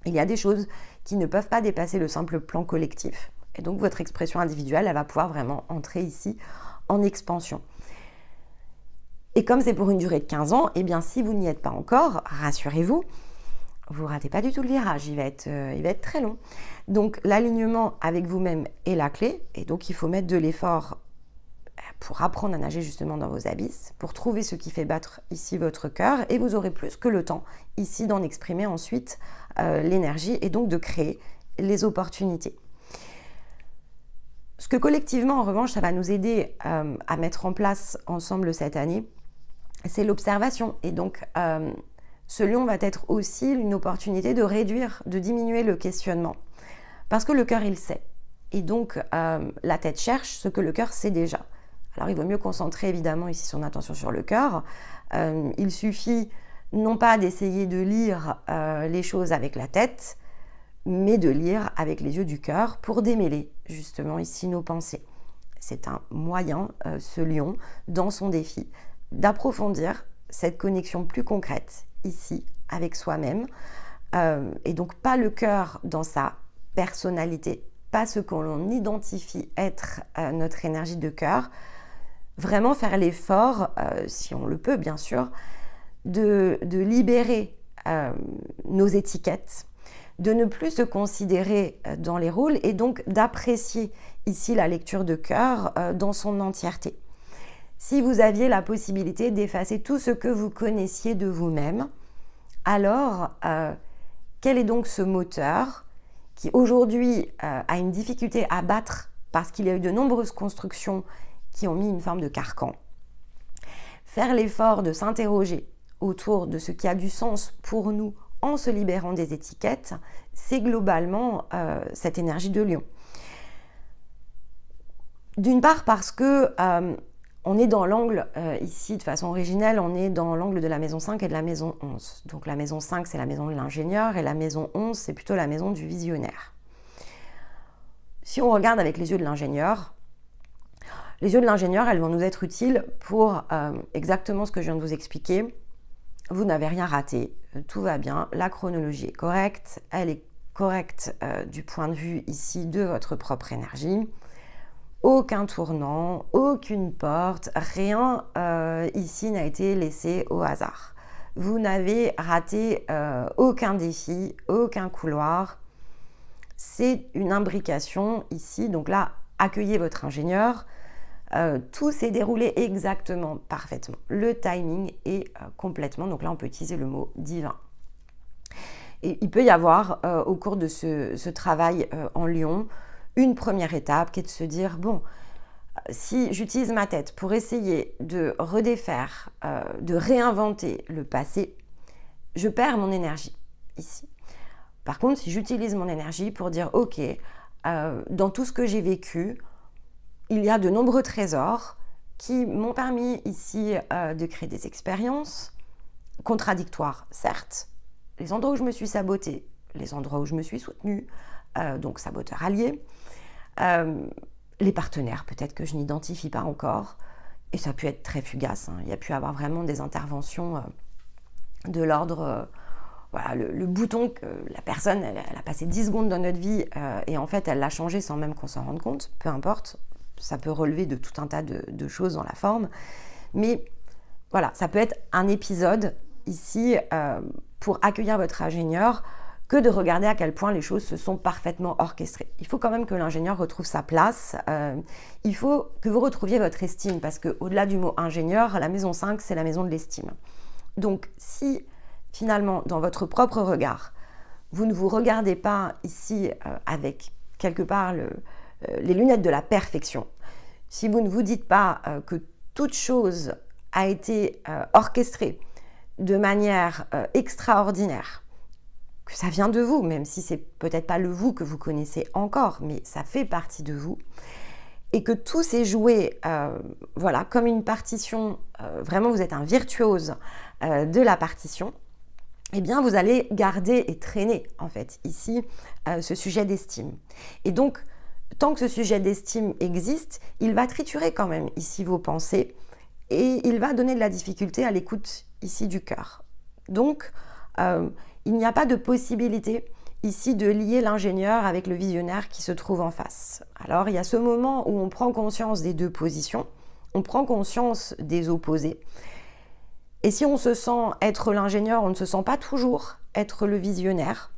il y a des choses qui ne peuvent pas dépasser le simple plan collectif. Et donc votre expression individuelle, elle va pouvoir vraiment entrer ici en expansion. Et comme c'est pour une durée de 15 ans, eh bien si vous n'y êtes pas encore, rassurez-vous, vous ne ratez pas du tout le virage, il va être très long. Donc l'alignement avec vous-même est la clé, et donc il faut mettre de l'effort pour apprendre à nager justement dans vos abysses, pour trouver ce qui fait battre ici votre cœur, et vous aurez plus que le temps ici d'en exprimer ensuite l'énergie, et donc de créer les opportunités. Ce que collectivement, en revanche, ça va nous aider à mettre en place ensemble cette année, c'est l'observation, et donc ce lion va être aussi une opportunité de réduire, de diminuer le questionnement. Parce que le cœur, il sait. Et donc, la tête cherche ce que le cœur sait déjà. Alors, il vaut mieux concentrer évidemment ici son attention sur le cœur. Il suffit non pas d'essayer de lire les choses avec la tête, mais de lire avec les yeux du cœur pour démêler justement ici nos pensées. C'est un moyen, ce lion, dans son défi, d'approfondir cette connexion plus concrète ici avec soi-même, et donc pas le cœur dans sa personnalité, pas ce que l'on identifie être notre énergie de cœur, vraiment faire l'effort, si on le peut bien sûr, de libérer nos étiquettes, de ne plus se considérer dans les rôles et donc d'apprécier ici la lecture de cœur dans son entièreté. Si vous aviez la possibilité d'effacer tout ce que vous connaissiez de vous-même, alors quel est donc ce moteur qui aujourd'hui a une difficulté à battre parce qu'il y a eu de nombreuses constructions qui ont mis une forme de carcan? Faire l'effort de s'interroger autour de ce qui a du sens pour nous en se libérant des étiquettes, c'est globalement cette énergie de lion. D'une part parce que on est dans l'angle, ici de façon originelle, on est dans l'angle de la maison 5 et de la maison 11. Donc la maison 5 c'est la maison de l'ingénieur et la maison 11 c'est plutôt la maison du visionnaire. Si on regarde avec les yeux de l'ingénieur, les yeux de l'ingénieur, elles vont nous être utiles pour exactement ce que je viens de vous expliquer. Vous n'avez rien raté, tout va bien, la chronologie est correcte, elle est correcte du point de vue ici de votre propre énergie. Aucun tournant, aucune porte, rien ici n'a été laissé au hasard. Vous n'avez raté aucun défi, aucun couloir. C'est une imbrication ici, donc là, accueillez votre ingénieur, tout s'est déroulé exactement, parfaitement. Le timing est complètement, donc là on peut utiliser le mot divin. Et il peut y avoir au cours de ce travail en lion, une première étape qui est de se dire, bon, si j'utilise ma tête pour essayer de redéfaire, de réinventer le passé, je perds mon énergie ici. Par contre, si j'utilise mon énergie pour dire, ok, dans tout ce que j'ai vécu, il y a de nombreux trésors qui m'ont permis ici de créer des expériences contradictoires, certes, les endroits où je me suis sabotée, les endroits où je me suis soutenue, donc saboteur allié, les partenaires peut-être que je n'identifie pas encore, et ça a pu être très fugace, hein. Il y a pu avoir vraiment des interventions de l'ordre, voilà, le bouton que la personne, elle a passé 10 secondes dans notre vie, et en fait elle l'a changé sans même qu'on s'en rende compte, peu importe, ça peut relever de tout un tas de choses dans la forme, mais voilà, ça peut être un épisode ici pour accueillir votre ingénieur, que de regarder à quel point les choses se sont parfaitement orchestrées. Il faut quand même que l'ingénieur retrouve sa place, il faut que vous retrouviez votre estime, parce qu'au-delà du mot ingénieur, la maison 5, c'est la maison de l'estime. Donc si finalement, dans votre propre regard, vous ne vous regardez pas ici avec quelque part les lunettes de la perfection, si vous ne vous dites pas que toute chose a été orchestrée de manière extraordinaire, que ça vient de vous, même si c'est peut-être pas le vous que vous connaissez encore, mais ça fait partie de vous, et que tout s'est joué, voilà, comme une partition, vraiment vous êtes un virtuose de la partition, eh bien vous allez garder et traîner en fait ici ce sujet d'estime. Et donc, tant que ce sujet d'estime existe, il va triturer quand même ici vos pensées, et il va donner de la difficulté à l'écoute ici du cœur. Donc, il n'y a pas de possibilité ici de lier l'ingénieur avec le visionnaire qui se trouve en face. Alors, il y a ce moment où on prend conscience des deux positions, on prend conscience des opposés. Et si on se sent être l'ingénieur, on ne se sent pas toujours être le visionnaire.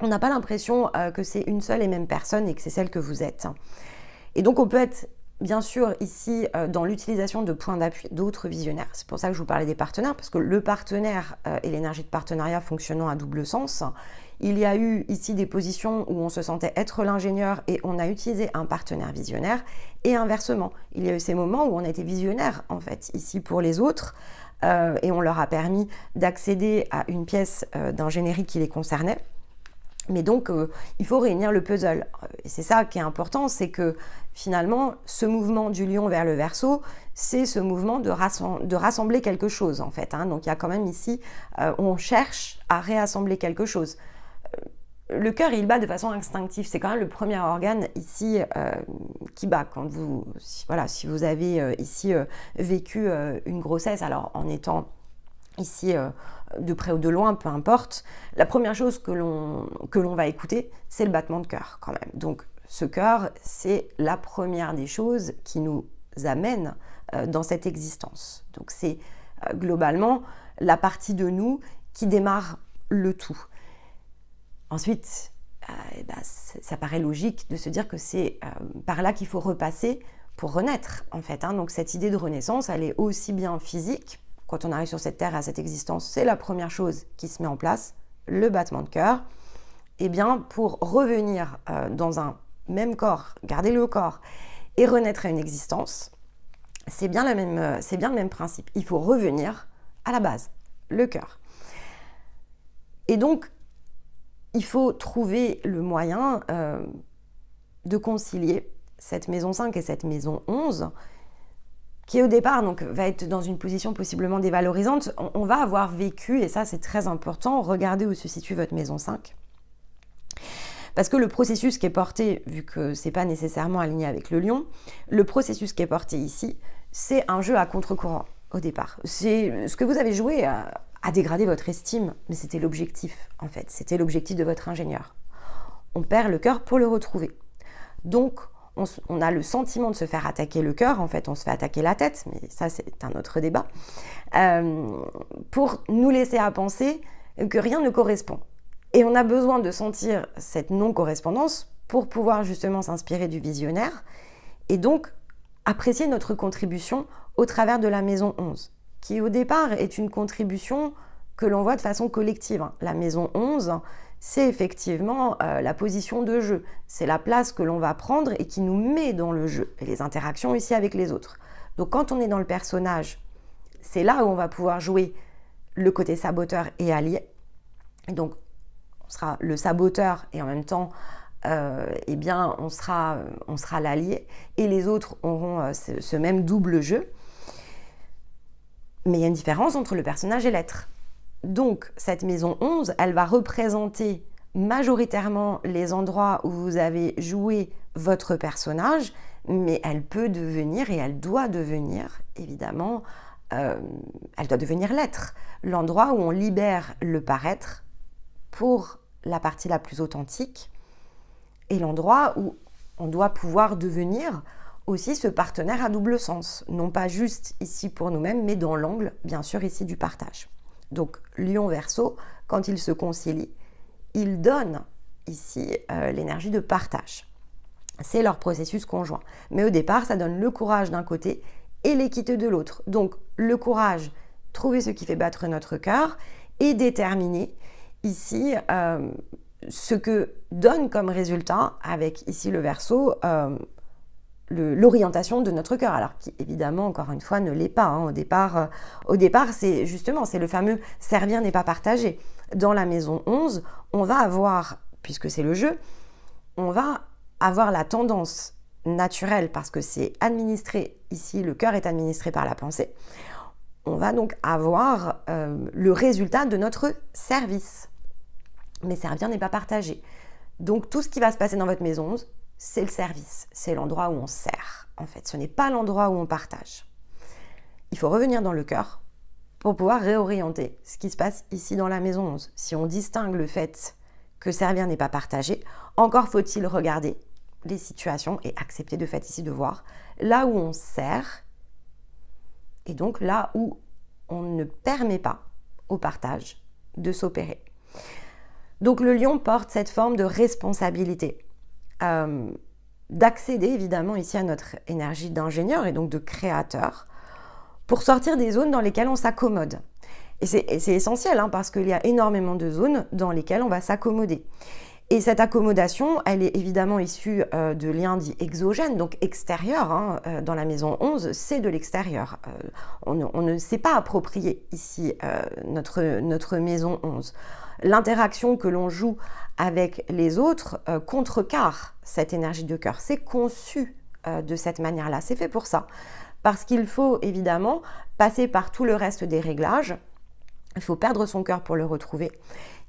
On n'a pas l'impression que c'est une seule et même personne et que c'est celle que vous êtes. Et donc, on peut être bien sûr ici dans l'utilisation de points d'appui d'autres visionnaires. C'est pour ça que je vous parlais des partenaires, parce que le partenaire et l'énergie de partenariat fonctionnant à double sens, il y a eu ici des positions où on se sentait être l'ingénieur et on a utilisé un partenaire visionnaire, et inversement, il y a eu ces moments où on a été visionnaire en fait ici pour les autres, et on leur a permis d'accéder à une pièce d'ingénierie qui les concernait. Mais donc, il faut réunir le puzzle. Et c'est ça qui est important, c'est que finalement, ce mouvement du lion vers le verseau, c'est ce mouvement de rassembler quelque chose, en fait. Hein. Donc, il y a quand même ici, on cherche à réassembler quelque chose. Le cœur, il bat de façon instinctive. C'est quand même le premier organe ici qui bat. Quand vous, voilà, si vous avez ici vécu une grossesse, alors en étant ici de près ou de loin, peu importe, la première chose que l'on va écouter, c'est le battement de cœur quand même. Donc ce cœur, c'est la première des choses qui nous amène dans cette existence. Donc c'est globalement la partie de nous qui démarre le tout. Ensuite, ça paraît logique de se dire que c'est par là qu'il faut repasser pour renaître en fait. Hein. Donc cette idée de renaissance, elle est aussi bien physique. Quand on arrive sur cette terre, à cette existence, c'est la première chose qui se met en place, le battement de cœur. Et bien, pour revenir dans un même corps, garder le corps et renaître à une existence, c'est bien le même principe. Il faut revenir à la base, le cœur. Et donc, il faut trouver le moyen de concilier cette maison 5 et cette maison 11, qui au départ donc, va être dans une position possiblement dévalorisante. On va avoir vécu, et ça c'est très important, regardez où se situe votre maison 5. Parce que le processus qui est porté, vu que ce n'est pas nécessairement aligné avec le lion, le processus qui est porté ici, c'est un jeu à contre-courant au départ. C'est ce que vous avez joué à dégrader votre estime, mais c'était l'objectif en fait, c'était l'objectif de votre ingénieur. On perd le cœur pour le retrouver. Donc, on a le sentiment de se faire attaquer le cœur, en fait on se fait attaquer la tête, mais ça c'est un autre débat, pour nous laisser à penser que rien ne correspond. Et on a besoin de sentir cette non-correspondance pour pouvoir justement s'inspirer du visionnaire, et donc apprécier notre contribution au travers de la maison 11, qui au départ est une contribution que l'on voit de façon collective. La maison 11, c'est effectivement la position de jeu. C'est la place que l'on va prendre et qui nous met dans le jeu, et les interactions ici avec les autres. Donc quand on est dans le personnage, c'est là où on va pouvoir jouer le côté saboteur et allié. Et donc on sera le saboteur et en même temps eh bien, on sera l'allié et les autres auront ce même double jeu. Mais il y a une différence entre le personnage et l'être. Donc, cette maison 11, elle va représenter majoritairement les endroits où vous avez joué votre personnage, mais elle peut devenir, et elle doit devenir, évidemment, elle doit devenir l'être. L'endroit où on libère le paraître pour la partie la plus authentique, et l'endroit où on doit pouvoir devenir aussi ce partenaire à double sens, non pas juste ici pour nous-mêmes, mais dans l'angle, bien sûr, ici du partage. Donc, Lion Verseau, quand il se concilie, il donne ici l'énergie de partage. C'est leur processus conjoint. Mais au départ, ça donne le courage d'un côté et l'équité de l'autre. Donc, le courage, trouver ce qui fait battre notre cœur et déterminer ici ce que donne comme résultat, avec ici le Verseau, l'orientation de notre cœur, alors qui évidemment, encore une fois, ne l'est pas. Au départ, c'est justement, c'est le fameux « servir n'est pas partagé ». Dans la maison 11, on va avoir, puisque c'est le jeu, on va avoir la tendance naturelle, parce que c'est administré, ici le cœur est administré par la pensée, on va donc avoir le résultat de notre service. Mais servir n'est pas partagé. Donc tout ce qui va se passer dans votre maison 11, c'est le service, c'est l'endroit où on sert. En fait, ce n'est pas l'endroit où on partage. Il faut revenir dans le cœur pour pouvoir réorienter ce qui se passe ici dans la maison 11. Si on distingue le fait que servir n'est pas partagé, encore faut-il regarder les situations et accepter de fait ici de voir là où on sert et donc là où on ne permet pas au partage de s'opérer. Donc le lion porte cette forme de responsabilité, d'accéder évidemment ici à notre énergie d'ingénieur et donc de créateur pour sortir des zones dans lesquelles on s'accommode. Et c'est essentiel parce qu'il y a énormément de zones dans lesquelles on va s'accommoder. Et cette accommodation, elle est évidemment issue de liens dits exogènes, donc extérieurs. Dans la maison 11, c'est de l'extérieur. On ne s'est pas approprié ici notre maison 11. L'interaction que l'on joue avec les autres contrecarre cette énergie de cœur. C'est conçu de cette manière-là, c'est fait pour ça. Parce qu'il faut évidemment passer par tout le reste des réglages. Il faut perdre son cœur pour le retrouver.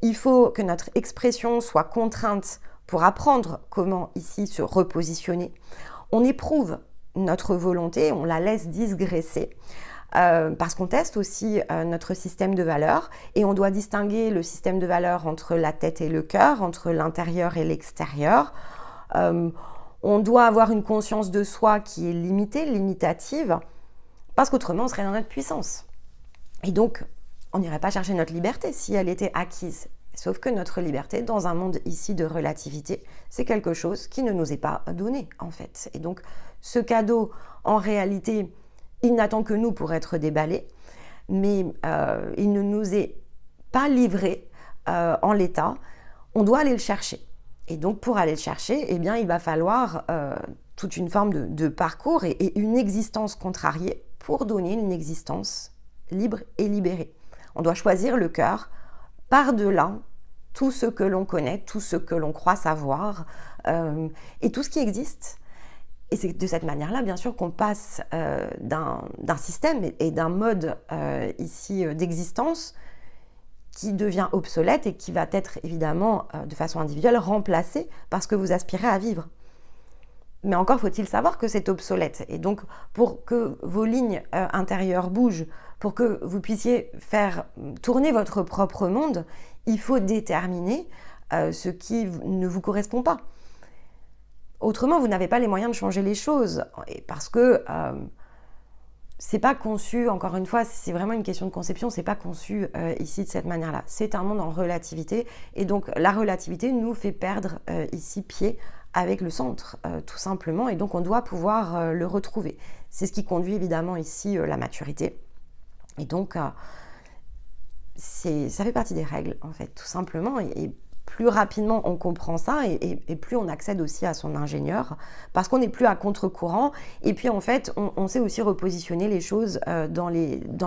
Il faut que notre expression soit contrainte pour apprendre comment ici se repositionner. On éprouve notre volonté, on la laisse digresser. Parce qu'on teste aussi notre système de valeurs et on doit distinguer le système de valeurs entre la tête et le cœur, entre l'intérieur et l'extérieur. On doit avoir une conscience de soi qui est limitée, limitative, parce qu'autrement on serait dans notre puissance. Et donc, on n'irait pas chercher notre liberté si elle était acquise. Sauf que notre liberté, dans un monde ici de relativité, c'est quelque chose qui ne nous est pas donné, en fait. Et donc, ce cadeau, en réalité, il n'attend que nous pour être déballé, mais il ne nous est pas livré en l'état. On doit aller le chercher. Et donc, pour aller le chercher, eh bien, il va falloir toute une forme de parcours et une existence contrariée pour donner une existence libre et libérée. On doit choisir le cœur par-delà tout ce que l'on connaît, tout ce que l'on croit savoir et tout ce qui existe. Et c'est de cette manière-là, bien sûr, qu'on passe d'un système et d'un mode ici d'existence qui devient obsolète et qui va être évidemment de façon individuelle remplacé par ce que vous aspirez à vivre. Mais encore faut-il savoir que c'est obsolète. Et donc, pour que vos lignes intérieures bougent, pour que vous puissiez faire tourner votre propre monde, il faut déterminer ce qui ne vous correspond pas. Autrement, vous n'avez pas les moyens de changer les choses. Parce que c'est pas conçu, encore une fois, c'est vraiment une question de conception, c'est pas conçu ici de cette manière-là. C'est un monde en relativité. Et donc, la relativité nous fait perdre ici pied avec le centre, tout simplement, et donc on doit pouvoir le retrouver. C'est ce qui conduit évidemment ici la maturité. Et donc, ça fait partie des règles, en fait, tout simplement. Et plus rapidement on comprend ça, et plus on accède aussi à son ingénieur, parce qu'on n'est plus à contre-courant. Et puis, en fait, on sait aussi repositionner les choses dans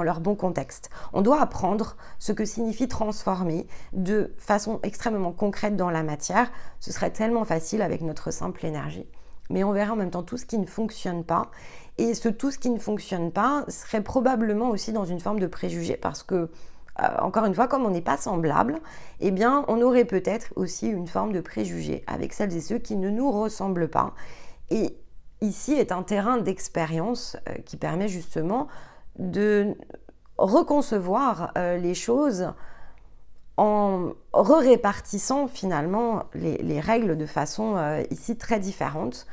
leur bon contexte. On doit apprendre ce que signifie transformer de façon extrêmement concrète dans la matière. Ce serait tellement facile avec notre simple énergie. Mais on verra en même temps tout ce qui ne fonctionne pas. Et tout ce qui ne fonctionne pas serait probablement aussi dans une forme de préjugé, parce que, encore une fois, comme on n'est pas semblable, eh bien, on aurait peut-être aussi une forme de préjugé avec celles et ceux qui ne nous ressemblent pas. Et ici est un terrain d'expérience qui permet justement de reconcevoir les choses en répartissant finalement les règles de façon ici très différente.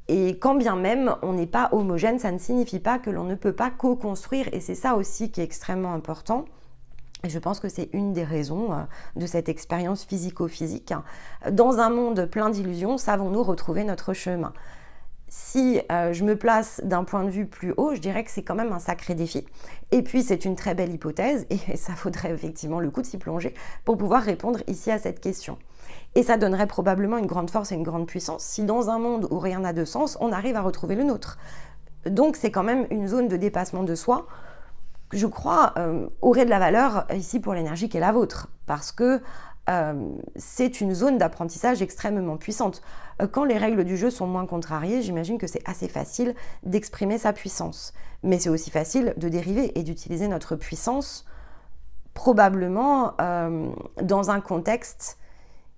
Et quand bien même on n'est pas homogène, ça ne signifie pas que l'on ne peut pas co-construire. Et c'est ça aussi qui est extrêmement important. Et je pense que c'est une des raisons de cette expérience physico-physique. Dans un monde plein d'illusions, savons-nous retrouver notre chemin? Si je me place d'un point de vue plus haut, je dirais que c'est quand même un sacré défi. Et puis c'est une très belle hypothèse, et ça vaudrait effectivement le coup de s'y plonger pour pouvoir répondre ici à cette question. Et ça donnerait probablement une grande force et une grande puissance si dans un monde où rien n'a de sens, on arrive à retrouver le nôtre. Donc c'est quand même une zone de dépassement de soi, je crois, aurait de la valeur ici pour l'énergie qui est la vôtre, parce que c'est une zone d'apprentissage extrêmement puissante. Quand les règles du jeu sont moins contrariées, j'imagine que c'est assez facile d'exprimer sa puissance. Mais c'est aussi facile de dériver et d'utiliser notre puissance probablement dans un contexte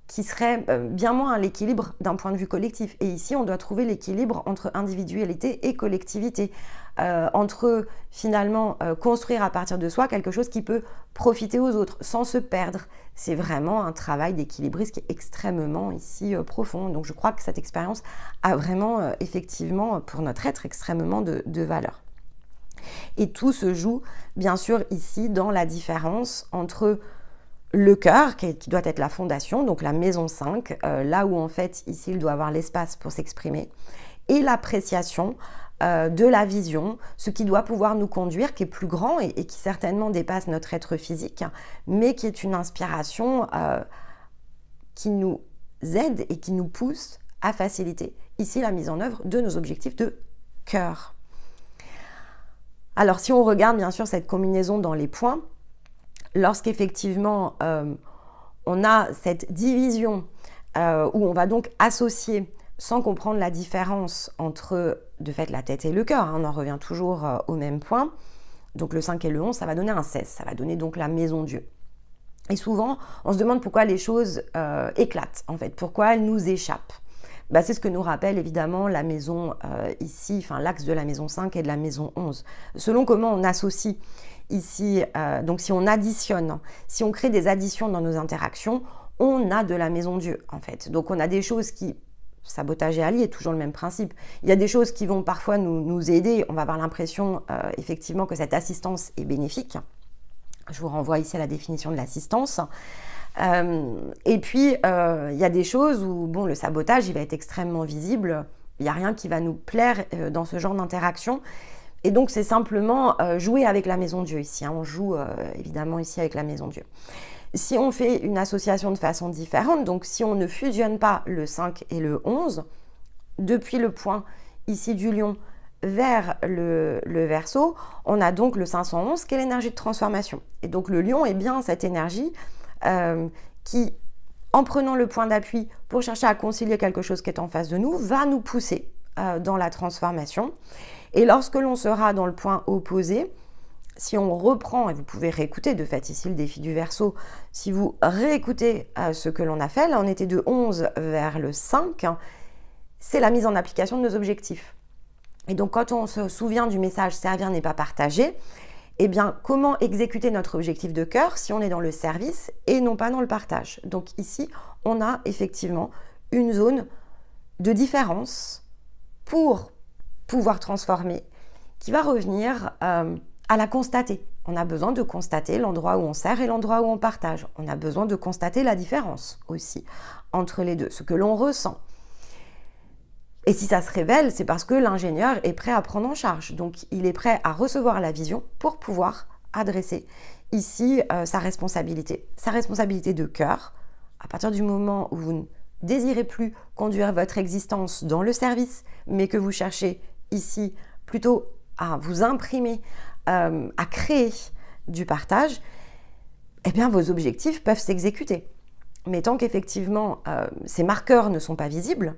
qui serait bien moins à l'équilibre d'un point de vue collectif. Et ici, on doit trouver l'équilibre entre individualité et collectivité, entre finalement construire à partir de soi quelque chose qui peut profiter aux autres sans se perdre. C'est vraiment un travail d'équilibriste qui est extrêmement ici profond. Donc je crois que cette expérience a vraiment effectivement pour notre être extrêmement de valeur. Et tout se joue bien sûr ici dans la différence entre le cœur, qui doit être la fondation, donc la maison 5, là où en fait ici il doit avoir l'espace pour s'exprimer, et l'appréciation de la vision, ce qui doit pouvoir nous conduire, qui est plus grand et qui certainement dépasse notre être physique, mais qui est une inspiration qui nous aide et qui nous pousse à faciliter ici la mise en œuvre de nos objectifs de cœur. Alors si on regarde bien sûr cette combinaison dans les points, lorsqu'effectivement on a cette division où on va donc associer sans comprendre la différence entre de fait la tête et le cœur, hein, on en revient toujours au même point, donc le 5 et le 11, ça va donner un 16, ça va donner donc la maison Dieu. Et souvent, on se demande pourquoi les choses éclatent, en fait, pourquoi elles nous échappent. Bah, c'est ce que nous rappelle évidemment la maison ici, enfin l'axe de la maison 5 et de la maison 11. Selon comment on associe ici, donc si on additionne, si on crée des additions dans nos interactions, on a de la maison Dieu en fait. Donc on a des choses qui, sabotage et allié, toujours le même principe. Il y a des choses qui vont parfois nous aider, on va avoir l'impression effectivement que cette assistance est bénéfique. Je vous renvoie ici à la définition de l'assistance. Et puis il y a des choses où bon, le sabotage il va être extrêmement visible, il n'y a rien qui va nous plaire dans ce genre d'interaction. Et donc, c'est simplement jouer avec la maison Dieu ici. Hein. On joue évidemment ici avec la maison Dieu. Si on fait une association de façon différente, donc si on ne fusionne pas le 5 et le 11, depuis le point ici du lion vers le Verseau, on a donc le 511 qui est l'énergie de transformation. Et donc, le lion est bien cette énergie qui, en prenant le point d'appui pour chercher à concilier quelque chose qui est en face de nous, va nous pousser dans la transformation. Et lorsque l'on sera dans le point opposé, si on reprend, et vous pouvez réécouter de fait ici le défi du Verseau, si vous réécoutez ce que l'on a fait, là on était de 11 vers le 5, c'est la mise en application de nos objectifs. Et donc quand on se souvient du message « servir n'est pas partager », eh bien comment exécuter notre objectif de cœur si on est dans le service et non pas dans le partage. Donc ici, on a effectivement une zone de différence pour pouvoir transformer, qui va revenir à la constater. On a besoin de constater l'endroit où on sert et l'endroit où on partage. On a besoin de constater la différence aussi entre les deux, ce que l'on ressent. Et si ça se révèle, c'est parce que l'ingénieur est prêt à prendre en charge. Donc, il est prêt à recevoir la vision pour pouvoir adresser ici sa responsabilité de cœur. À partir du moment où vous ne désirez plus conduire votre existence dans le service, mais que vous cherchez ici plutôt à vous imprimer, à créer du partage, eh bien vos objectifs peuvent s'exécuter. Mais tant qu'effectivement ces marqueurs ne sont pas visibles,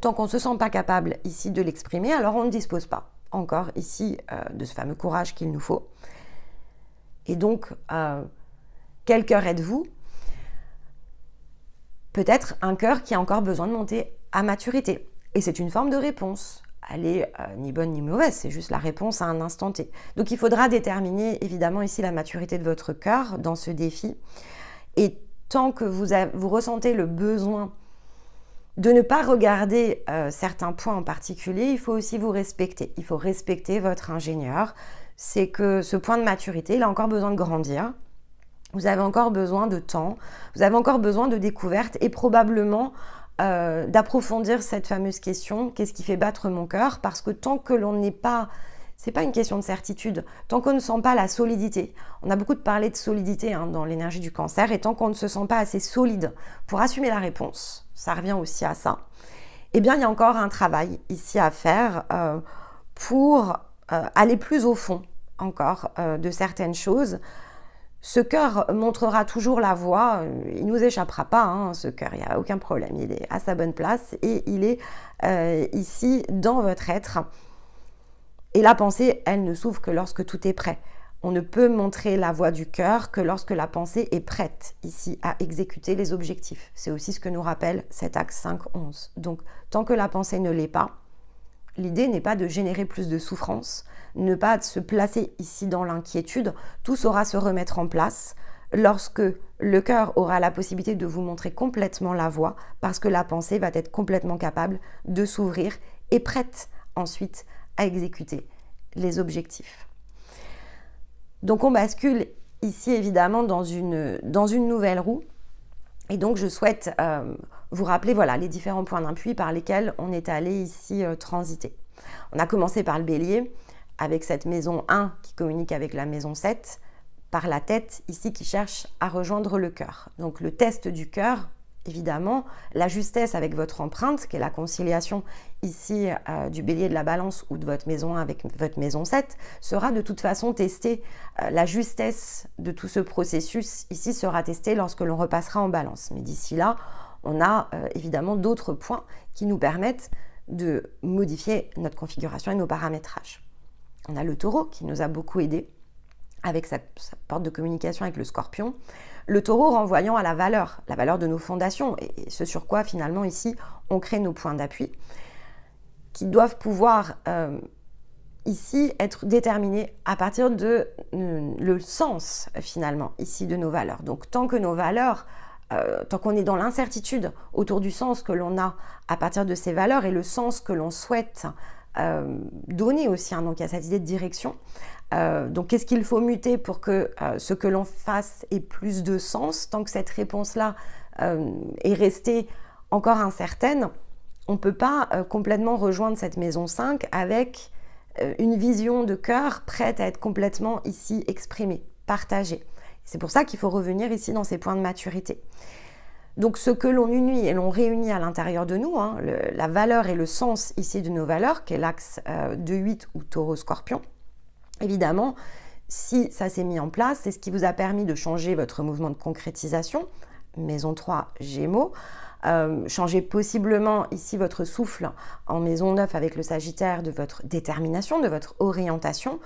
tant qu'on ne se sent pas capable ici de l'exprimer, alors on ne dispose pas encore ici de ce fameux courage qu'il nous faut. Et donc, quel cœur êtes-vous? Peut-être un cœur qui a encore besoin de monter à maturité. Et c'est une forme de réponse. Elle est ni bonne ni mauvaise, c'est juste la réponse à un instant T. Donc il faudra déterminer évidemment ici la maturité de votre cœur dans ce défi. Et tant que vous ressentez le besoin de ne pas regarder certains points en particulier, il faut aussi vous respecter. Il faut respecter votre ingénieur. C'est que ce point de maturité, il a encore besoin de grandir. Vous avez encore besoin de temps, vous avez encore besoin de découverte et probablement d'approfondir cette fameuse question, qu'est-ce qui fait battre mon cœur? Parce que tant que l'on n'est pas, c'est pas une question de certitude, tant qu'on ne sent pas la solidité, on a beaucoup parlé de solidité dans l'énergie du cancer, et tant qu'on ne se sent pas assez solide pour assumer la réponse, ça revient aussi à ça, eh bien il y a encore un travail ici à faire pour aller plus au fond encore de certaines choses. Ce cœur montrera toujours la voie, il ne nous échappera pas, ce cœur, il n'y a aucun problème, il est à sa bonne place et il est ici dans votre être. Et la pensée, elle ne s'ouvre que lorsque tout est prêt. On ne peut montrer la voie du cœur que lorsque la pensée est prête ici à exécuter les objectifs. C'est aussi ce que nous rappelle cet axe 5-11. Donc, tant que la pensée ne l'est pas, l'idée n'est pas de générer plus de souffrance, ne pas se placer ici dans l'inquiétude. Tout saura se remettre en place lorsque le cœur aura la possibilité de vous montrer complètement la voie, parce que la pensée va être complètement capable de s'ouvrir et prête ensuite à exécuter les objectifs. Donc on bascule ici évidemment dans une nouvelle roue. Et donc je souhaite vous rappeler voilà, les différents points d'appui par lesquels on est allé ici transiter. On a commencé par le bélier, avec cette maison 1 qui communique avec la maison 7, par la tête ici qui cherche à rejoindre le cœur. Donc le test du cœur, évidemment, la justesse avec votre empreinte, qui est la conciliation ici du bélier de la balance ou de votre maison 1 avec votre maison 7, sera de toute façon testée. La justesse de tout ce processus ici sera testée lorsque l'on repassera en balance. Mais d'ici là, on a évidemment d'autres points qui nous permettent de modifier notre configuration et nos paramétrages. On a le taureau qui nous a beaucoup aidé avec sa porte de communication avec le scorpion. Le taureau renvoyant à la valeur de nos fondations et ce sur quoi finalement ici on crée nos points d'appui qui doivent pouvoir ici être déterminés à partir de le sens finalement ici de nos valeurs. Donc tant que nos valeurs, tant qu'on est dans l'incertitude autour du sens que l'on a à partir de ces valeurs et le sens que l'on souhaite donner aussi, donc il y a cette idée de direction. Donc qu'est-ce qu'il faut muter pour que ce que l'on fasse ait plus de sens? Tant que cette réponse-là est restée encore incertaine, on ne peut pas complètement rejoindre cette maison 5 avec une vision de cœur prête à être complètement ici exprimée, partagée. C'est pour ça qu'il faut revenir ici dans ces points de maturité. Donc ce que l'on unit et l'on réunit à l'intérieur de nous, la valeur et le sens ici de nos valeurs, qui est l'axe 2-8 ou taureau-scorpion, évidemment, si ça s'est mis en place, c'est ce qui vous a permis de changer votre mouvement de concrétisation, maison 3, Gémeaux, changer possiblement ici votre souffle en maison 9 avec le Sagittaire de votre détermination, de votre orientation.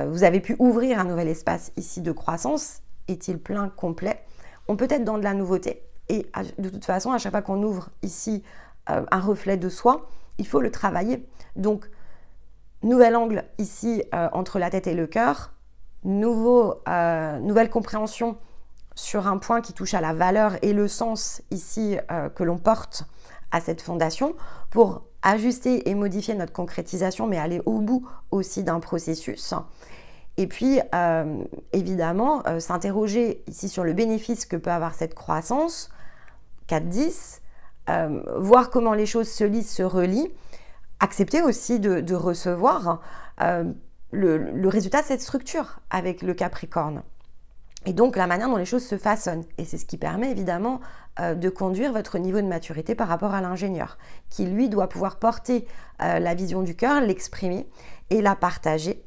Vous avez pu ouvrir un nouvel espace ici de croissance. Est-il plein, complet? On peut être dans de la nouveauté. Et de toute façon, à chaque fois qu'on ouvre ici un reflet de soi, il faut le travailler. Donc, nouvel angle ici entre la tête et le cœur, nouvelle compréhension sur un point qui touche à la valeur et le sens ici que l'on porte à cette fondation pour ajuster et modifier notre concrétisation, mais aller au bout aussi d'un processus. Et puis, évidemment, s'interroger ici sur le bénéfice que peut avoir cette croissance, 4-10, voir comment les choses se lient, se relient, accepter aussi de recevoir le résultat de cette structure avec le Capricorne. Et donc la manière dont les choses se façonnent. Et c'est ce qui permet évidemment de conduire votre niveau de maturité par rapport à l'ingénieur, qui lui doit pouvoir porter la vision du cœur, l'exprimer et la partager.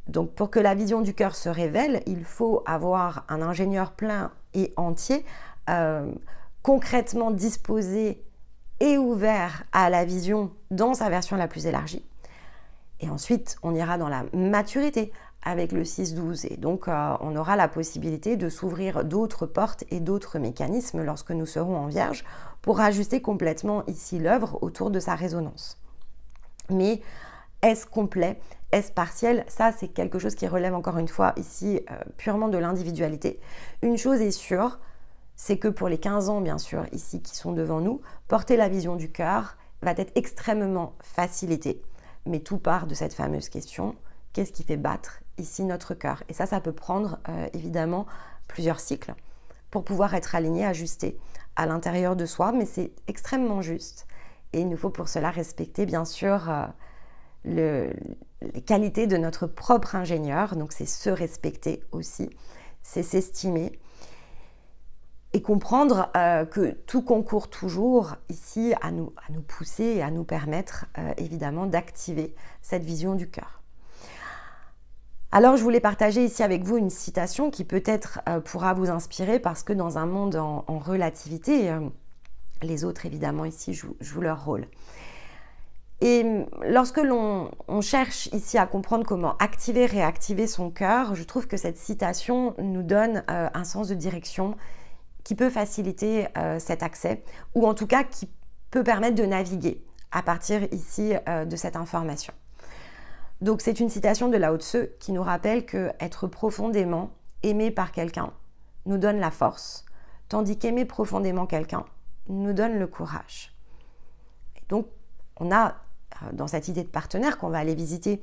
Donc pour que la vision du cœur se révèle, il faut avoir un ingénieur plein et entier, concrètement disposé et ouvert à la vision dans sa version la plus élargie. Et ensuite, on ira dans la maturité avec le 6-12. Et donc, on aura la possibilité de s'ouvrir d'autres portes et d'autres mécanismes lorsque nous serons en Vierge pour ajuster complètement ici l'œuvre autour de sa résonance. Mais est-ce complet? Est-ce partiel? Ça, c'est quelque chose qui relève encore une fois ici purement de l'individualité. Une chose est sûre, c'est que pour les 15 ans, bien sûr, ici qui sont devant nous, porter la vision du cœur va être extrêmement facilité. Mais tout part de cette fameuse question, qu'est-ce qui fait battre ici notre cœur? Et ça peut prendre évidemment plusieurs cycles pour pouvoir être aligné, ajusté à l'intérieur de soi, mais c'est extrêmement juste. Et il nous faut pour cela respecter bien sûr les qualités de notre propre ingénieur, donc c'est se respecter aussi, c'est s'estimer et comprendre que tout concourt toujours ici à nous pousser et à nous permettre évidemment d'activer cette vision du cœur. Alors je voulais partager ici avec vous une citation qui peut-être pourra vous inspirer parce que dans un monde en relativité, les autres évidemment ici jouent leur rôle. Et lorsque l'on cherche ici à comprendre comment activer, réactiver son cœur, je trouve que cette citation nous donne un sens de direction qui peut faciliter cet accès, ou en tout cas qui peut permettre de naviguer à partir ici de cette information. Donc c'est une citation de Lao Tzu qui nous rappelle que être profondément aimé par quelqu'un nous donne la force, tandis qu'aimer profondément quelqu'un nous donne le courage. Et donc on a dans cette idée de partenaire qu'on va aller visiter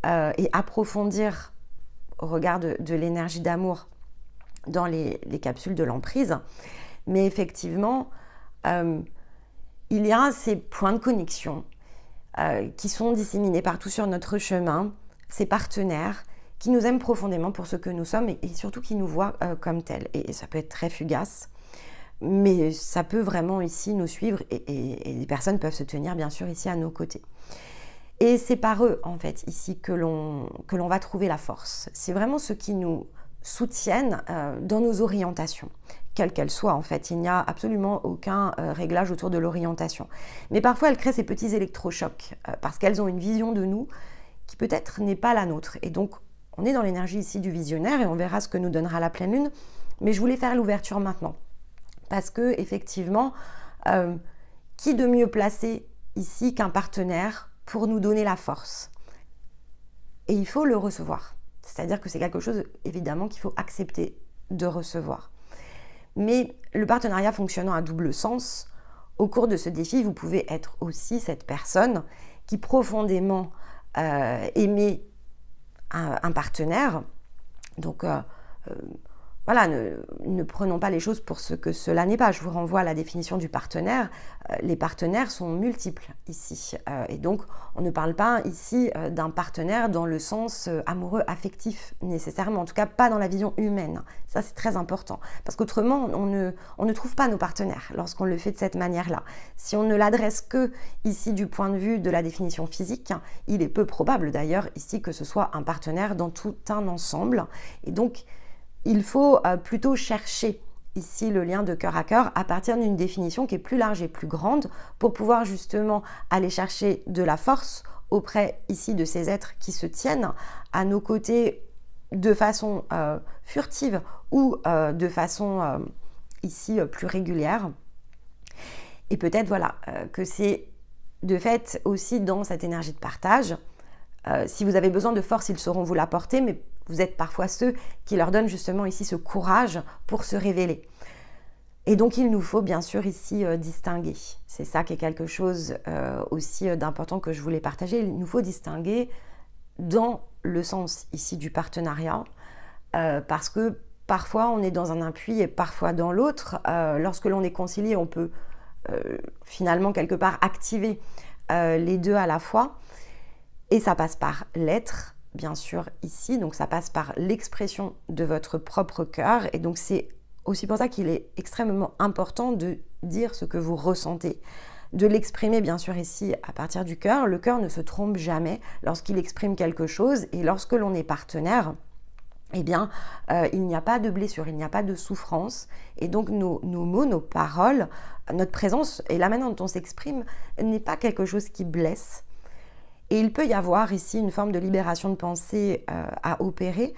et approfondir au regard de l'énergie d'amour dans les capsules de l'emprise, mais effectivement, il y a ces points de connexion qui sont disséminés partout sur notre chemin, ces partenaires qui nous aiment profondément pour ce que nous sommes et surtout qui nous voient comme tels. Et ça peut être très fugace, mais ça peut vraiment ici nous suivre et les personnes peuvent se tenir bien sûr ici à nos côtés. Et c'est par eux en fait ici que l'on va trouver la force. C'est vraiment ce qui nous soutiennent dans nos orientations, quelles qu'elles soient en fait. Il n'y a absolument aucun réglage autour de l'orientation. Mais parfois, elles créent ces petits électrochocs parce qu'elles ont une vision de nous qui peut-être n'est pas la nôtre. Et donc, on est dans l'énergie ici du visionnaire et on verra ce que nous donnera la pleine lune. Mais je voulais faire l'ouverture maintenant parce que effectivement, qui de mieux placé ici qu'un partenaire pour nous donner la force? Et il faut le recevoir. C'est-à-dire que c'est quelque chose, évidemment, qu'il faut accepter de recevoir. Mais le partenariat fonctionnant à double sens, au cours de ce défi, vous pouvez être aussi cette personne qui profondément aimait un partenaire. Donc, voilà, ne prenons pas les choses pour ce que cela n'est pas. Je vous renvoie à la définition du partenaire. Les partenaires sont multiples ici. Et donc, on ne parle pas ici d'un partenaire dans le sens amoureux, affectif, nécessairement. En tout cas, pas dans la vision humaine. Ça, c'est très important. Parce qu'autrement, on ne trouve pas nos partenaires lorsqu'on le fait de cette manière-là. Si on ne l'adresse que ici du point de vue de la définition physique, il est peu probable d'ailleurs ici que ce soit un partenaire dans tout un ensemble. Et donc, il faut plutôt chercher ici le lien de cœur à cœur à partir d'une définition qui est plus large et plus grande pour pouvoir justement aller chercher de la force auprès ici de ces êtres qui se tiennent à nos côtés de façon furtive ou de façon ici plus régulière. Et peut-être voilà que c'est de fait aussi dans cette énergie de partage. Si vous avez besoin de force, ils sauront vous l'apporter, mais vous êtes parfois ceux qui leur donnent justement ici ce courage pour se révéler. Et donc, il nous faut bien sûr ici distinguer. C'est ça qui est quelque chose aussi d'important que je voulais partager. Il nous faut distinguer dans le sens ici du partenariat, parce que parfois on est dans un appui et parfois dans l'autre. Lorsque l'on est concilié, on peut finalement quelque part activer les deux à la fois. Et ça passe par l'être, bien sûr, ici. Donc ça passe par l'expression de votre propre cœur. Et donc c'est aussi pour ça qu'il est extrêmement important de dire ce que vous ressentez, de l'exprimer bien sûr ici à partir du cœur. Le cœur ne se trompe jamais lorsqu'il exprime quelque chose, et lorsque l'on est partenaire, eh bien, il n'y a pas de blessure, il n'y a pas de souffrance, et donc nos mots, nos paroles, notre présence et la manière dont on s'exprime n'est pas quelque chose qui blesse. Et il peut y avoir ici une forme de libération de pensée à opérer,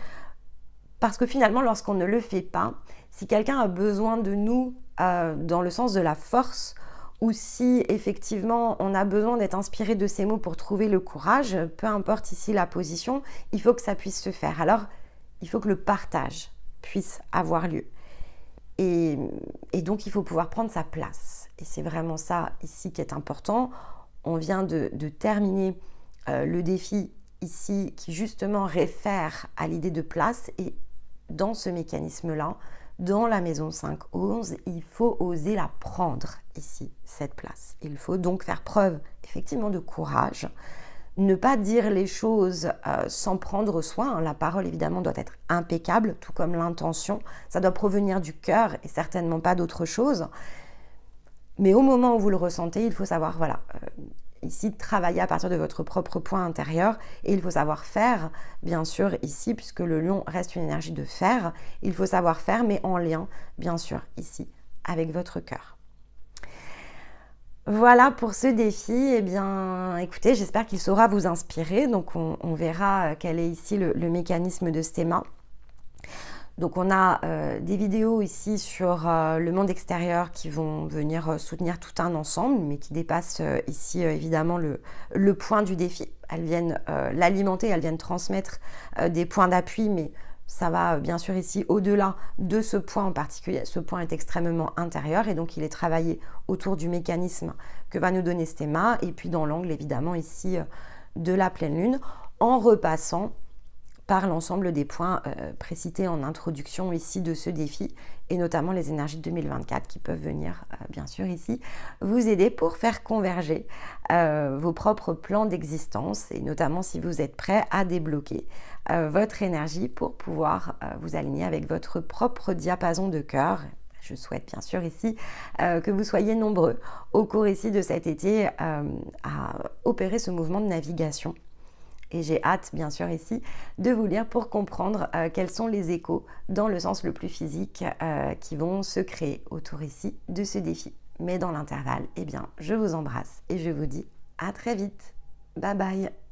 parce que finalement, lorsqu'on ne le fait pas, si quelqu'un a besoin de nous dans le sens de la force, ou si effectivement on a besoin d'être inspiré de ces mots pour trouver le courage, peu importe ici la position, il faut que ça puisse se faire. Alors, il faut que le partage puisse avoir lieu. Et donc, il faut pouvoir prendre sa place. Et c'est vraiment ça ici qui est important. On vient de terminer le défi ici qui justement réfère à l'idée de place. Et dans ce mécanisme-là, dans la maison 5-11, il faut oser la prendre ici, cette place. Il faut donc faire preuve effectivement de courage, ne pas dire les choses sans prendre soin. La parole évidemment doit être impeccable, tout comme l'intention. Ça doit provenir du cœur et certainement pas d'autre chose. Mais au moment où vous le ressentez, il faut savoir, voilà, ici travailler à partir de votre propre point intérieur, et il faut savoir faire, bien sûr ici, puisque le lion reste une énergie de fer, il faut savoir faire, mais en lien, bien sûr, ici, avec votre cœur. Voilà pour ce défi. Eh bien, écoutez, j'espère qu'il saura vous inspirer. Donc, on verra quel est ici le mécanisme de ce thème. Donc, on a des vidéos ici sur le monde extérieur qui vont venir soutenir tout un ensemble, mais qui dépassent ici évidemment le point du défi. Elles viennent l'alimenter, elles viennent transmettre des points d'appui, mais ça va bien sûr ici au-delà de ce point en particulier. Ce point est extrêmement intérieur, et donc il est travaillé autour du mécanisme que va nous donner ce thème, et puis dans l'angle évidemment ici de la pleine lune, en repassant par l'ensemble des points précités en introduction ici de ce défi, et notamment les énergies de 2024 qui peuvent venir bien sûr ici vous aider pour faire converger vos propres plans d'existence, et notamment si vous êtes prêt à débloquer votre énergie pour pouvoir vous aligner avec votre propre diapason de cœur. Je souhaite bien sûr ici que vous soyez nombreux au cours ici de cet été à opérer ce mouvement de navigation. Et j'ai hâte, bien sûr, ici, de vous lire pour comprendre quels sont les échos, dans le sens le plus physique, qui vont se créer autour ici de ce défi. Mais dans l'intervalle, eh bien, je vous embrasse et je vous dis à très vite. Bye bye.